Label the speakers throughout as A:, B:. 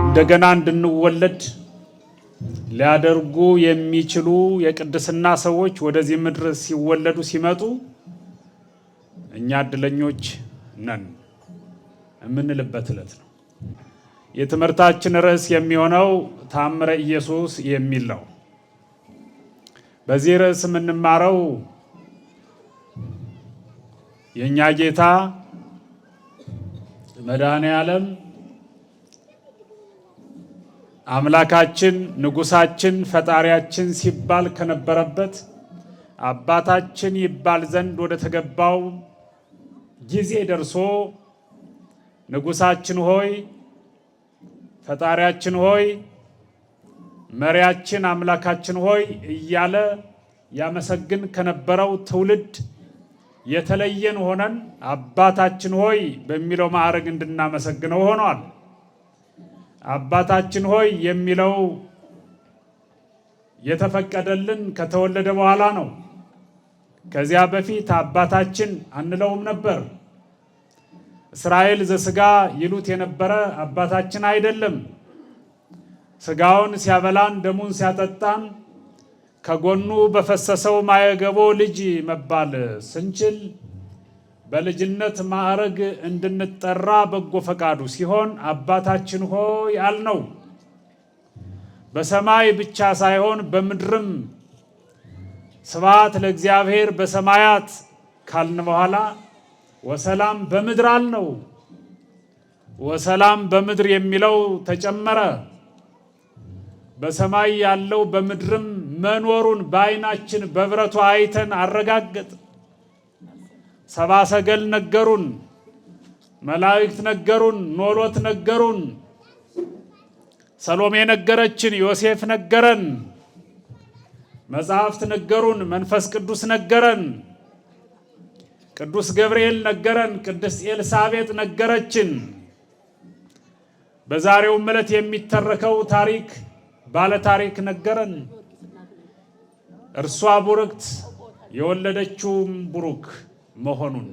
A: እንደገና እንድንወለድ ሊያደርጉ የሚችሉ የቅድስና ሰዎች ወደዚህ ምድር ሲወለዱ ሲመጡ እኛ እድለኞች ነን የምንልበት ዕለት ነው። የትምህርታችን ርዕስ የሚሆነው ተአምረ ኢየሱስ የሚል ነው። በዚህ ርዕስ የምንማረው የእኛ ጌታ መድኃኔዓለም አምላካችን ንጉሳችን ፈጣሪያችን ሲባል ከነበረበት አባታችን ይባል ዘንድ ወደ ተገባው ጊዜ ደርሶ ንጉሳችን ሆይ ፈጣሪያችን ሆይ መሪያችን አምላካችን ሆይ እያለ ያመሰግን ከነበረው ትውልድ የተለየን ሆነን አባታችን ሆይ በሚለው ማዕረግ እንድናመሰግነው ሆኗል። አባታችን ሆይ የሚለው የተፈቀደልን ከተወለደ በኋላ ነው። ከዚያ በፊት አባታችን አንለውም ነበር። እስራኤል ዘሥጋ ይሉት የነበረ አባታችን አይደለም። ሥጋውን ሲያበላን ደሙን ሲያጠጣን ከጎኑ በፈሰሰው ማየገቦ ልጅ መባል ስንችል በልጅነት ማዕረግ እንድንጠራ በጎ ፈቃዱ ሲሆን አባታችን ሆይ አልነው። በሰማይ ብቻ ሳይሆን በምድርም ስብሐት ለእግዚአብሔር በሰማያት ካልን በኋላ ወሰላም በምድር አልነው። ወሰላም በምድር የሚለው ተጨመረ። በሰማይ ያለው በምድርም መኖሩን በዓይናችን በብረቱ አይተን አረጋገጥ። ሰብአ ሰገል ነገሩን፣ መላእክት ነገሩን፣ ኖሎት ነገሩን፣ ሰሎሜ ነገረችን፣ ዮሴፍ ነገረን፣ መጻሕፍት ነገሩን፣ መንፈስ ቅዱስ ነገረን፣ ቅዱስ ገብርኤል ነገረን፣ ቅድስት ኤልሳቤጥ ነገረችን። በዛሬው ዕለት የሚተረከው ታሪክ ባለ ታሪክ ነገረን። እርሷ ቡርክት የወለደችውም ቡሩክ መሆኑን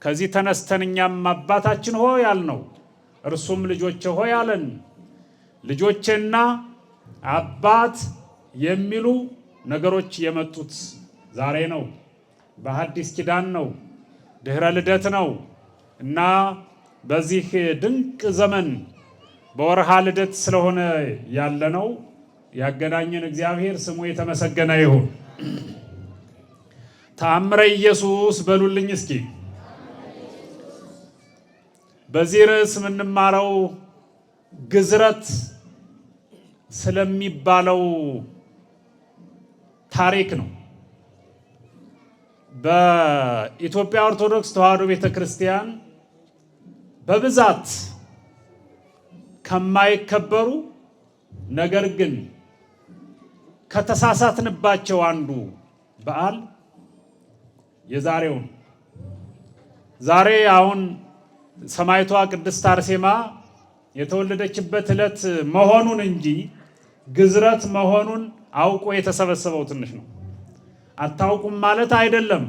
A: ከዚህ ተነስተን እኛም አባታችን ሆይ አልነው። እርሱም ልጆቼ ሆይ አለን። ልጆቼና አባት የሚሉ ነገሮች የመጡት ዛሬ ነው። በሐዲስ ኪዳን ነው፣ ድህረ ልደት ነው እና በዚህ ድንቅ ዘመን በወርሃ ልደት ስለሆነ ያለነው ያገናኘን እግዚአብሔር ስሙ የተመሰገነ ይሁን። ተአምረ ኢየሱስ በሉልኝ እስኪ። በዚህ ርዕስ የምንማረው ግዝረት ስለሚባለው ታሪክ ነው። በኢትዮጵያ ኦርቶዶክስ ተዋሕዶ ቤተክርስቲያን በብዛት ከማይከበሩ ነገር ግን ከተሳሳትንባቸው አንዱ በዓል የዛሬውን ዛሬ አሁን ሰማዕቷ ቅድስት አርሴማ የተወለደችበት ዕለት መሆኑን እንጂ ግዝረት መሆኑን አውቆ የተሰበሰበው ትንሽ ነው። አታውቁም ማለት አይደለም።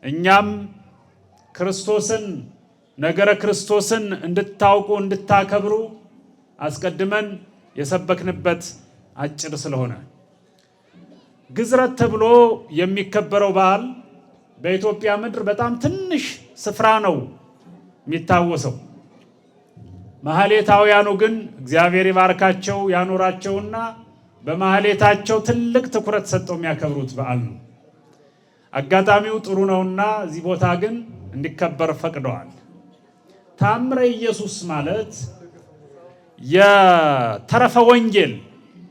A: እኛም ክርስቶስን ነገረ ክርስቶስን እንድታውቁ እንድታከብሩ አስቀድመን የሰበክንበት አጭር ስለሆነ ግዝረት ተብሎ የሚከበረው በዓል በኢትዮጵያ ምድር በጣም ትንሽ ስፍራ ነው የሚታወሰው። ማህሌታውያኑ ግን እግዚአብሔር ይባርካቸው ያኖራቸውና በማህሌታቸው ትልቅ ትኩረት ሰጥተው የሚያከብሩት በዓል ነው። አጋጣሚው ጥሩ ነውና እዚህ ቦታ ግን እንዲከበር ፈቅደዋል። ተአምረ ኢየሱስ ማለት የተረፈ ወንጌል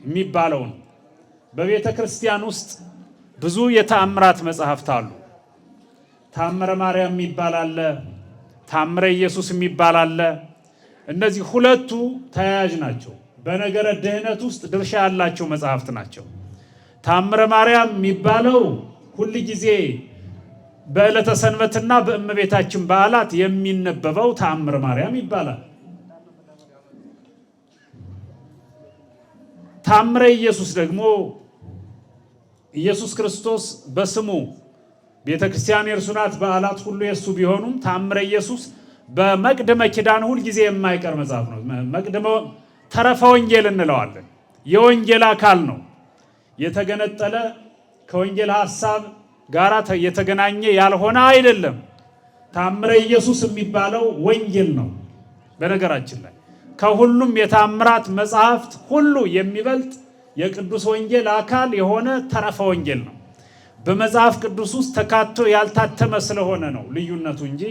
A: የሚባለው ነው። በቤተ ክርስቲያን ውስጥ ብዙ የተአምራት መጽሐፍት አሉ። ተአምረ ማርያም የሚባል አለ፣ ተአምረ ኢየሱስ የሚባል አለ። እነዚህ ሁለቱ ተያያዥ ናቸው። በነገረ ድህነት ውስጥ ድርሻ ያላቸው መጽሐፍት ናቸው። ተአምረ ማርያም የሚባለው ሁል ጊዜ በዕለተ ሰንበትና በእመቤታችን በዓላት የሚነበበው ተአምረ ማርያም ይባላል። ታምረ ኢየሱስ ደግሞ ኢየሱስ ክርስቶስ በስሙ ቤተክርስቲያን የእርሱ ናት፣ በዓላት ሁሉ የእሱ ቢሆኑም ታምረ ኢየሱስ በመቅድመ ኪዳን ሁል ጊዜ የማይቀር መጽሐፍ ነው። መቅድመ ተረፈ ወንጌል እንለዋለን። የወንጌል አካል ነው። የተገነጠለ ከወንጌል ሐሳብ ጋራ የተገናኘ ያልሆነ አይደለም። ታምረ ኢየሱስ የሚባለው ወንጌል ነው። በነገራችን ላይ ከሁሉም የታምራት መጽሐፍት ሁሉ የሚበልጥ የቅዱስ ወንጌል አካል የሆነ ተረፈ ወንጌል ነው። በመጽሐፍ ቅዱስ ውስጥ ተካቶ ያልታተመ ስለሆነ ነው ልዩነቱ እንጂ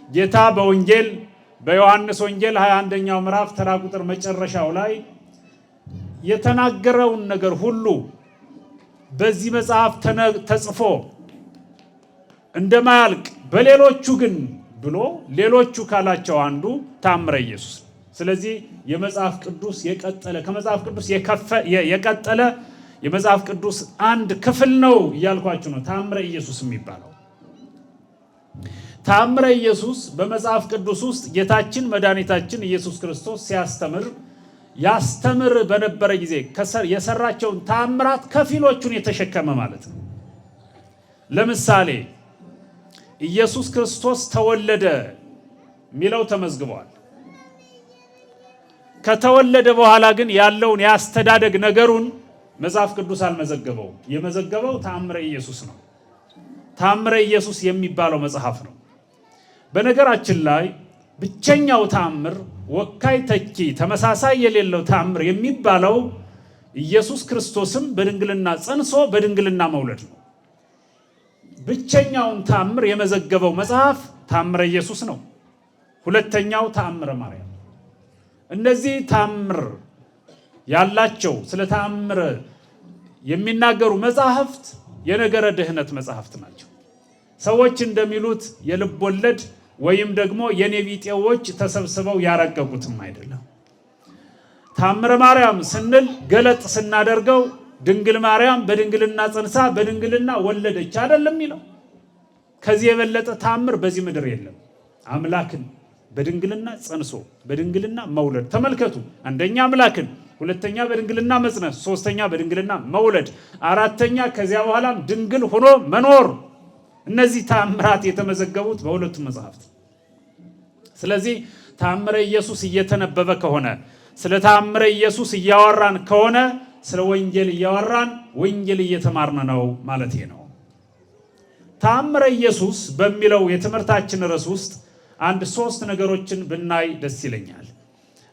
A: ጌታ በወንጌል በዮሐንስ ወንጌል 21ኛው ምዕራፍ ተራ ቁጥር መጨረሻው ላይ የተናገረውን ነገር ሁሉ በዚህ መጽሐፍ ተጽፎ እንደማያልቅ በሌሎቹ ግን ብሎ ሌሎቹ ካላቸው አንዱ ታምረ ኢየሱስ። ስለዚህ የመጽሐፍ ቅዱስ የቀጠለ ከመጽሐፍ ቅዱስ የቀጠለ የመጽሐፍ ቅዱስ አንድ ክፍል ነው እያልኳችሁ ነው ታምረ ኢየሱስ የሚባለው። ታምረ ኢየሱስ በመጽሐፍ ቅዱስ ውስጥ ጌታችን መድኃኒታችን ኢየሱስ ክርስቶስ ያስተምር በነበረ ጊዜ የሰራቸውን ታምራት ከፊሎቹን የተሸከመ ማለት ነው። ለምሳሌ ኢየሱስ ክርስቶስ ተወለደ ሚለው ተመዝግቧል። ከተወለደ በኋላ ግን ያለውን ያስተዳደግ ነገሩን መጽሐፍ ቅዱስ አልመዘገበውም። የመዘገበው ታምረ ኢየሱስ ነው። ታምረ ኢየሱስ የሚባለው መጽሐፍ ነው። በነገራችን ላይ ብቸኛው ታምር ወካይ ተኪ ተመሳሳይ የሌለው ታምር የሚባለው ኢየሱስ ክርስቶስም በድንግልና ጸንሶ በድንግልና መውለድ ነው። ብቸኛውን ታምር የመዘገበው መጽሐፍ ታምረ ኢየሱስ ነው። ሁለተኛው ታምረ ማርያም። እነዚህ ታምር ያላቸው ስለ ታምር የሚናገሩ መጽሐፍት የነገረ ድህነት መጽሐፍት ናቸው። ሰዎች እንደሚሉት የልብ ወለድ ወይም ደግሞ የኔቢጤዎች ተሰብስበው ያረቀቁትም አይደለም። ታምረ ማርያም ስንል ገለጥ ስናደርገው ድንግል ማርያም በድንግልና ጸንሳ በድንግልና ወለደች አይደለም የሚለው። ከዚህ የበለጠ ታምር በዚህ ምድር የለም። አምላክን በድንግልና ጸንሶ በድንግልና መውለድ ተመልከቱ። አንደኛ አምላክን፣ ሁለተኛ በድንግልና መጽነስ፣ ሶስተኛ በድንግልና መውለድ፣ አራተኛ ከዚያ በኋላም ድንግል ሆኖ መኖር። እነዚህ ታምራት የተመዘገቡት በሁለቱም መጽሐፍት። ስለዚህ ታምረ ኢየሱስ እየተነበበ ከሆነ ስለ ታምረ ኢየሱስ እያወራን ከሆነ ስለ ወንጌል እያወራን ወንጌል እየተማርን ነው ማለት ነው። ታምረ ኢየሱስ በሚለው የትምህርታችን ርዕስ ውስጥ አንድ 3 ነገሮችን ብናይ ደስ ይለኛል።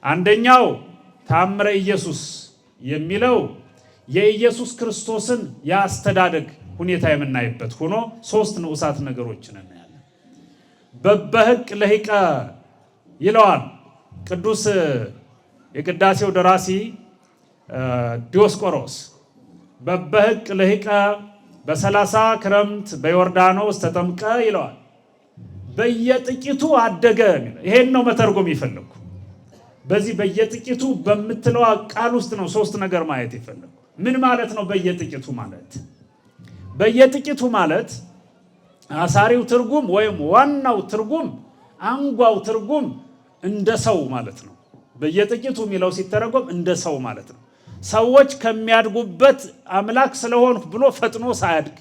A: አንደኛው ታምረ ኢየሱስ የሚለው የኢየሱስ ክርስቶስን የአስተዳደግ ሁኔታ የምናይበት ሆኖ 3 ንዑሳት ነገሮችን እናያለን። በበህቅ ለሂቀ ይለዋል ቅዱስ የቅዳሴው ደራሲ ዲዮስቆሮስ። በበህቅ ለሂቀ በ30 ክረምት በዮርዳኖስ ተጠምቀ ይለዋል። በየጥቂቱ አደገ። ይሄን ነው መተርጎም ይፈልጉ። በዚህ በየጥቂቱ በምትለው ቃል ውስጥ ነው 3 ነገር ማየት ይፈልጉ። ምን ማለት ነው በየጥቂቱ ማለት? በየጥቂቱ ማለት አሳሪው ትርጉም ወይም ዋናው ትርጉም አንጓው ትርጉም እንደ ሰው ማለት ነው። በየጥቂቱ የሚለው ሲተረጎም እንደ ሰው ማለት ነው። ሰዎች ከሚያድጉበት አምላክ ስለሆንኩ ብሎ ፈጥኖ ሳያድግ፣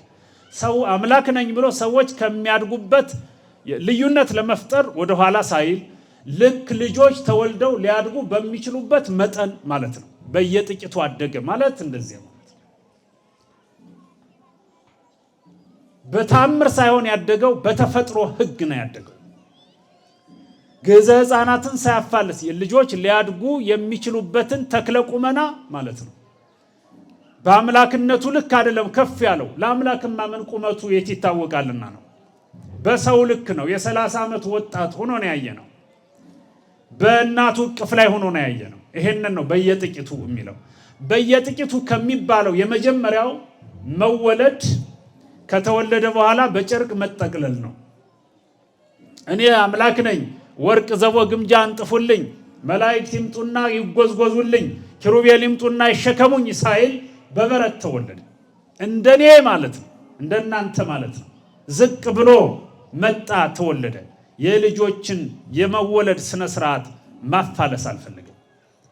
A: ሰው አምላክ ነኝ ብሎ ሰዎች ከሚያድጉበት ልዩነት ለመፍጠር ወደኋላ ሳይል ልክ ልጆች ተወልደው ሊያድጉ በሚችሉበት መጠን ማለት ነው። በየጥቂቱ አደገ ማለት እንደዚህ ማለት ነው። በታምር ሳይሆን ያደገው በተፈጥሮ ሕግ ነው ያደገው። ገዘ ሕፃናትን ሳያፋልስ ልጆች ሊያድጉ የሚችሉበትን ተክለ ቁመና ማለት ነው። በአምላክነቱ ልክ አይደለም ከፍ ያለው። ለአምላክማ ምን ቁመቱ የት ይታወቃልና ነው። በሰው ልክ ነው። የ30 ዓመት ወጣት ሆኖ ነው ያየነው። በእናቱ እቅፍ ላይ ሆኖ ነው ያየነው። ይሄንን ነው በየጥቂቱ የሚለው። በየጥቂቱ ከሚባለው የመጀመሪያው መወለድ፣ ከተወለደ በኋላ በጨርቅ መጠቅለል ነው። እኔ አምላክ ነኝ፣ ወርቅ ዘቦ ግምጃ አንጥፉልኝ፣ መላእክት ይምጡና ይጎዝጎዙልኝ፣ ኪሩቤል ይምጡና ይሸከሙኝ ሳይል በበረት ተወለደ። እንደኔ ማለት ነው፣ እንደናንተ ማለት ነው። ዝቅ ብሎ መጣ፣ ተወለደ። የልጆችን የመወለድ ስነ ስርዓት ማፋለስ አልፈለገም።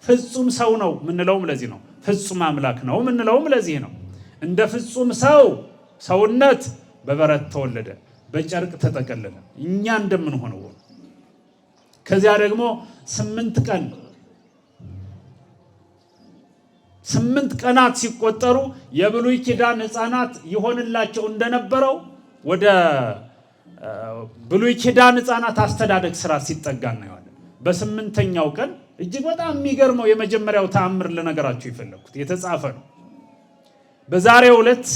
A: ፍጹም ሰው ነው የምንለውም ለዚህ ነው። ፍጹም አምላክ ነው ምንለውም ለዚህ ነው። እንደ ፍጹም ሰው ሰውነት በበረት ተወለደ፣ በጨርቅ ተጠቀለለ እኛ እንደምንሆነው። ከዚያ ደግሞ 8 ቀናት ሲቆጠሩ የብሉይ ኪዳን ሕፃናት ይሆንላቸው እንደነበረው ወደ ብሉይ ኪዳን ሕፃናት አስተዳደግ ስራ ሲጠጋ እናየዋለን። በ8ኛው ቀን እጅግ በጣም የሚገርመው የመጀመሪያው ተአምር ለነገራችሁ የፈለኩት የተጻፈ ነው። በዛሬው ዕለት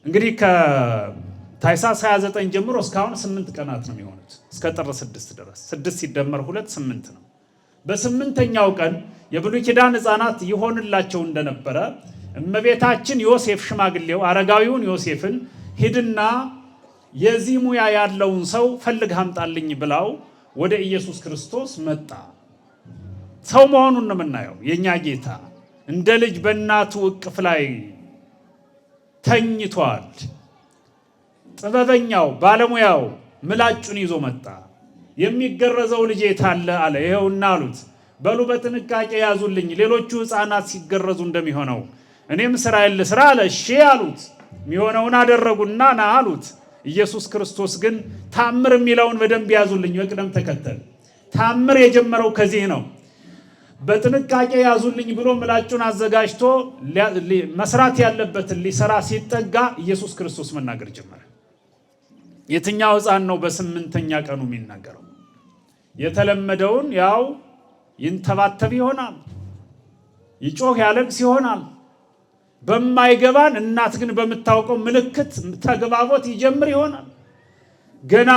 A: እንግዲህ ከታኅሳስ 29 ጀምሮ እስካሁን 8 ቀናት ነው የሚሆኑት እስከ ጥር 6 ድረስ 6 ሲደመር 2 8 ነው። በ8ኛው ቀን የብሉይ ኪዳን ሕፃናት ይሆንላቸው እንደነበረ እመቤታችን ዮሴፍ ሽማግሌው አረጋዊውን ዮሴፍን ሂድና የዚህ ሙያ ያለውን ሰው ፈልግ አምጣልኝ ብላው ወደ ኢየሱስ ክርስቶስ መጣ። ሰው መሆኑን ነው የምናየው። የኛ ጌታ እንደ ልጅ በእናቱ እቅፍ ላይ ተኝቷል። ጥበበኛው ባለሙያው ምላጩን ይዞ መጣ። የሚገረዘው ልጅ የታለ አለ። ይኸውና አሉት። በሉ በጥንቃቄ ያዙልኝ፣ ሌሎቹ ሕፃናት ሲገረዙ እንደሚሆነው እኔም ስራዬን ልስራ አለ። እሺ አሉት። የሚሆነውን አደረጉና ና አሉት። ኢየሱስ ክርስቶስ ግን ታምር የሚለውን በደንብ ያዙልኝ በቅደም ተከተል። ታምር የጀመረው ከዚህ ነው። በጥንቃቄ ያዙልኝ ብሎ ምላጩን አዘጋጅቶ መስራት ያለበትን ሊሰራ ሲጠጋ ኢየሱስ ክርስቶስ መናገር ጀመረ። የትኛው ሕፃን ነው በ8ኛ ቀኑ የሚናገረው? የተለመደውን ያው ይንተባተብ ይሆናል፣ ይጮህ ያለቅስ ይሆናል። በማይገባን እናት ግን በምታውቀው ምልክት ተግባቦት ይጀምር ይሆናል። ገና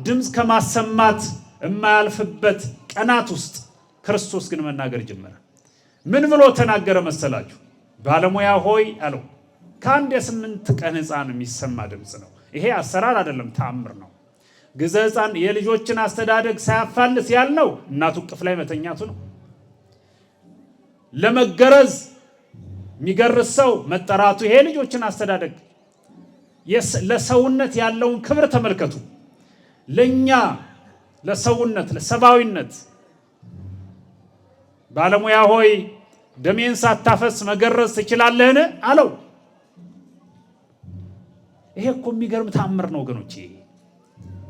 A: ድምፅ ከማሰማት የማያልፍበት ቀናት ውስጥ ክርስቶስ ግን መናገር ጀመረ። ምን ብሎ ተናገረ መሰላችሁ? ባለሙያ ሆይ አለው። ከአንድ የ8 ቀን ሕፃን የሚሰማ ድምፅ ነው። ይሄ አሰራር አይደለም፣ ተአምር ነው። ግዘ ሕፃን የልጆችን አስተዳደግ ሳያፋልስ ያልነው እናቱ እቅፍ ላይ መተኛቱ ነው። ለመገረዝ የሚገርዝ ሰው መጠራቱ ይሄ ልጆችን አስተዳደግ። ለሰውነት ያለውን ክብር ተመልከቱ። ለኛ ለሰውነት ለሰብአዊነት ባለሙያ ሆይ ደሜን ሳታፈስ መገረዝ ትችላለህን አለው። ይሄ እኮ የሚገርም ተአምር ነው ወገኖቼ።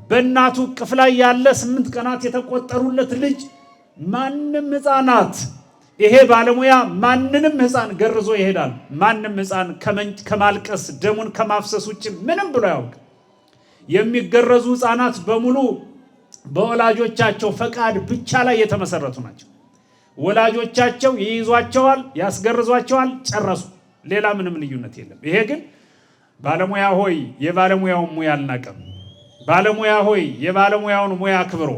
A: በእናቱ እቅፍ ላይ ያለ 8 ቀናት የተቆጠሩለት ልጅ ማንም ሕፃናት ይሄ ባለሙያ ማንንም ሕፃን ገርዞ ይሄዳል። ማንም ሕፃን ከማልቀስ ደሙን ከማፍሰስ ውጭ ምንም ብሎ ያውቅ። የሚገረዙ ሕፃናት በሙሉ በወላጆቻቸው ፈቃድ ብቻ ላይ የተመሰረቱ ናቸው። ወላጆቻቸው ይይዟቸዋል፣ ያስገርዟቸዋል፣ ጨረሱ። ሌላ ምንም ልዩነት የለም። ይሄ ግን ባለሙያ ሆይ የባለሙያውን ሙያ አልናቀም። ባለሙያ ሆይ የባለሙያውን ሙያ አክብሮ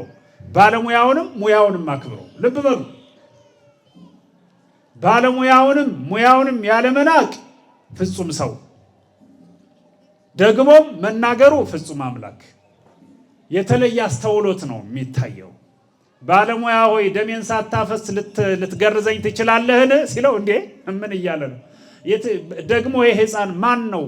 A: ባለሙያውንም ሙያውንም አክብሮ። ልብ በሉ፣ ባለሙያውንም ሙያውንም ያለመናቅ ፍጹም ሰው፣ ደግሞም መናገሩ ፍጹም አምላክ። የተለየ አስተውሎት ነው የሚታየው። ባለሙያ ሆይ ደሜን ሳታፈስ ልትገርዘኝ ትችላለህን ሲለው እንዴ ምን እያለ ነው? ደግሞ ይህ ሕፃን ማን ነው?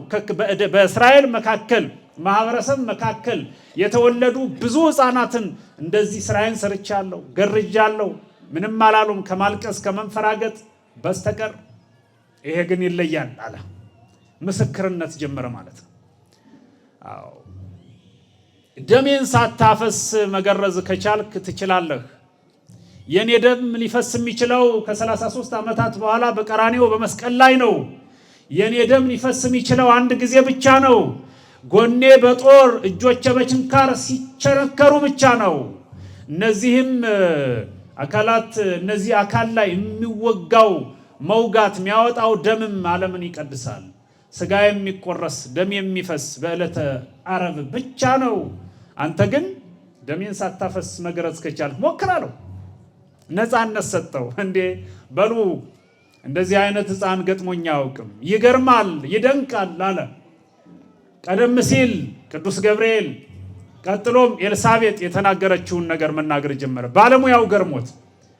A: በእስራኤል መካከል ማህበረሰብ መካከል የተወለዱ ብዙ ሕፃናትን እንደዚህ ስራዬን ሰርቻለሁ፣ ገርጃለሁ፣ ምንም አላሉም ከማልቀስ ከመንፈራገጥ በስተቀር። ይሄ ግን ይለያል አለ። ምስክርነት ጀመረ ማለት ነው። አዎ ደሜን ሳታፈስ መገረዝ ከቻልክ ትችላለህ። የኔ ደም ሊፈስ የሚችለው ከ33 ዓመታት በኋላ በቀራኔው በመስቀል ላይ ነው። የኔ ደም ሊፈስ የሚችለው አንድ ጊዜ ብቻ ነው። ጎኔ በጦር እጆቼ በችንካር ሲቸነከሩ ብቻ ነው። እነዚህም አካላት እነዚህ አካል ላይ የሚወጋው መውጋት የሚያወጣው ደምም ዓለምን ይቀድሳል። ስጋ የሚቆረስ ደም የሚፈስ በዕለተ ዓርብ ብቻ ነው። አንተ ግን ደሜን ሳታፈስ መገረዝ ከቻልክ ሞክራለሁ። ነፃነት ሰጠው። እንዴ በሉ እንደዚህ አይነት ሕፃን ገጥሞኛ አያውቅም። ይገርማል፣ ይደንቃል አለ። ቀደም ሲል ቅዱስ ገብርኤል ቀጥሎም ኤልሳቤጥ የተናገረችውን ነገር መናገር ጀመረ። ባለሙያው ገርሞት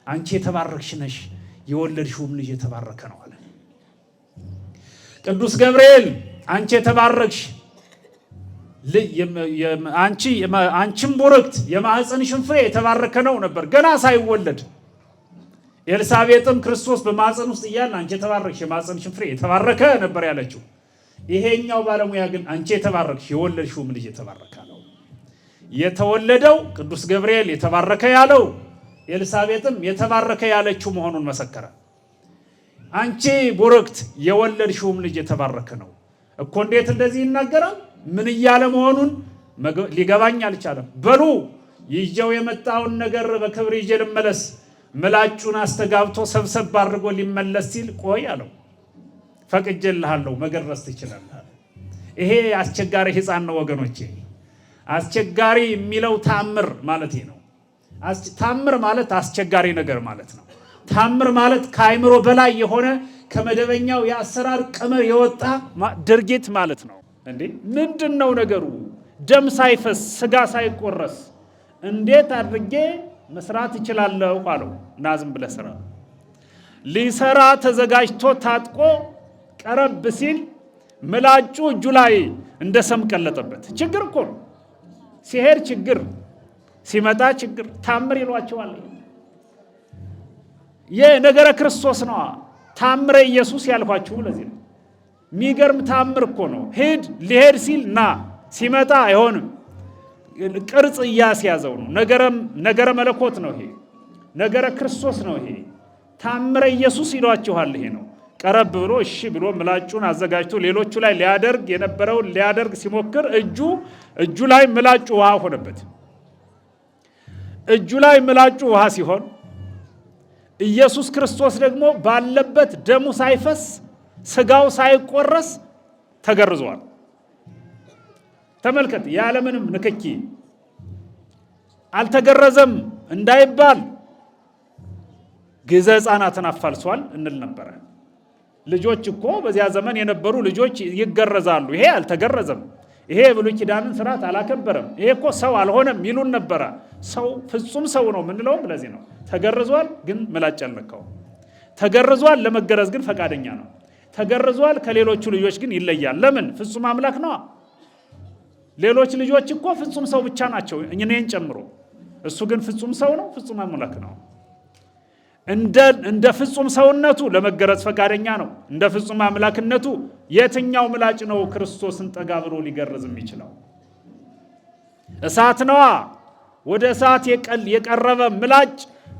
A: አንቺ የተባረክሽ ነሽ፣ የወለድሽውም ልጅ የተባረከ ነው አለ። ቅዱስ ገብርኤል አንቺ የተባረክሽ አንቺም ቡርክት የማህፀንሽን ፍሬ የተባረከ ነው ነበር ገና ሳይወለድ። ኤልሳቤጥም ክርስቶስ በማፀን ውስጥ እያለ አንቺ የተባረክሽ የማፀንሽን ፍሬ የተባረከ ነበር ያለችው። ይሄኛው ባለሙያ ግን አንቺ የተባረክሽ የወለድሽውም ልጅ የተባረከ ነው። የተወለደው ቅዱስ ገብርኤል የተባረከ ያለው ኤልሳቤጥም የተባረከ ያለችው መሆኑን መሰከረ። አንቺ ቡርክት የወለድሽውም ልጅ የተባረከ ነው እኮ። እንዴት እንደዚህ ይናገራል? ምን እያለ መሆኑን ሊገባኝ አልቻለም። በሉ ይዤው የመጣውን ነገር በክብር ይዤ ልመለስ። ምላጩን አስተጋብቶ ሰብሰብ አድርጎ ሊመለስ ሲል ቆይ አለው። ፈቅጄልሃለሁ፣ መገረዝ ትችላለህ። ይሄ አስቸጋሪ ሕፃን ነው ወገኖቼ። አስቸጋሪ የሚለው ታምር ማለት ነው። ታምር ማለት አስቸጋሪ ነገር ማለት ነው። ታምር ማለት ከአይምሮ በላይ የሆነ ከመደበኛው የአሰራር ቀመር የወጣ ድርጊት ማለት ነው። እንዴ ምንድን ነው ነገሩ? ደም ሳይፈስ ስጋ ሳይቆረስ እንዴት አድርጌ መስራት እችላለሁ አለው። እና ዝም ብለህ ስራ። ሊሰራ ተዘጋጅቶ ታጥቆ ቀረብ ሲል ምላጩ እጁ ላይ እንደ ሰም ቀለጠበት። ችግር እኮ ነው። ሲሄድ ችግር፣ ሲመጣ ችግር። ታምር ይሏቸዋል። የነገረ ክርስቶስ ነው። ታምረ ኢየሱስ ያልኳችሁ ለዚህ ነው። የሚገርም ታምር እኮ ነው። ሊሄድ ሲል ና፣ ሲመጣ አይሆንም። ቅርጽ እያስያዘው ነው። ነገረ መለኮት ነው ይሄ። ነገረ ክርስቶስ ነው ይሄ። ታምረ ኢየሱስ ይሏችኋል። ይሄ ነው። ቀረብ ብሎ እሺ ብሎ ምላጩን አዘጋጅቶ ሌሎቹ ላይ ሊያደርግ የነበረውን ሊያደርግ ሲሞክር እጁ ላይ ምላጩ ውሃ ሆነበት። እጁ ላይ ምላጩ ውሃ ሲሆን ኢየሱስ ክርስቶስ ደግሞ ባለበት ደሙ ሳይፈስ ስጋው ሳይቆረስ ተገርዟል። ተመልከት፣ ያለምንም ንክኪ አልተገረዘም እንዳይባል ግዘ ሕፃናትን አፋልሷል እንል ነበረ። ልጆች እኮ በዚያ ዘመን የነበሩ ልጆች ይገረዛሉ። ይሄ አልተገረዘም፣ ይሄ የብሉይ ኪዳንን ስርዓት አላከበረም፣ ይሄ እኮ ሰው አልሆነም ይሉን ነበረ። ሰው ፍጹም ሰው ነው የምንለውም ለዚህ ነው። ተገርዟል ግን ምላጭ አልነካውም። ተገርዟል ለመገረዝ ግን ፈቃደኛ ነው። ተገርዟል ከሌሎቹ ልጆች ግን ይለያል። ለምን? ፍጹም አምላክ ነው። ሌሎች ልጆች እኮ ፍጹም ሰው ብቻ ናቸው እኔን ጨምሮ። እሱ ግን ፍጹም ሰው ነው፣ ፍጹም አምላክ ነው። እንደ ፍጹም ሰውነቱ ለመገረዝ ፈቃደኛ ነው። እንደ ፍጹም አምላክነቱ የትኛው ምላጭ ነው ክርስቶስን ጠጋ ብሎ ሊገርዝ የሚችለው? እሳት ነዋ። ወደ እሳት የቀረበ ምላጭ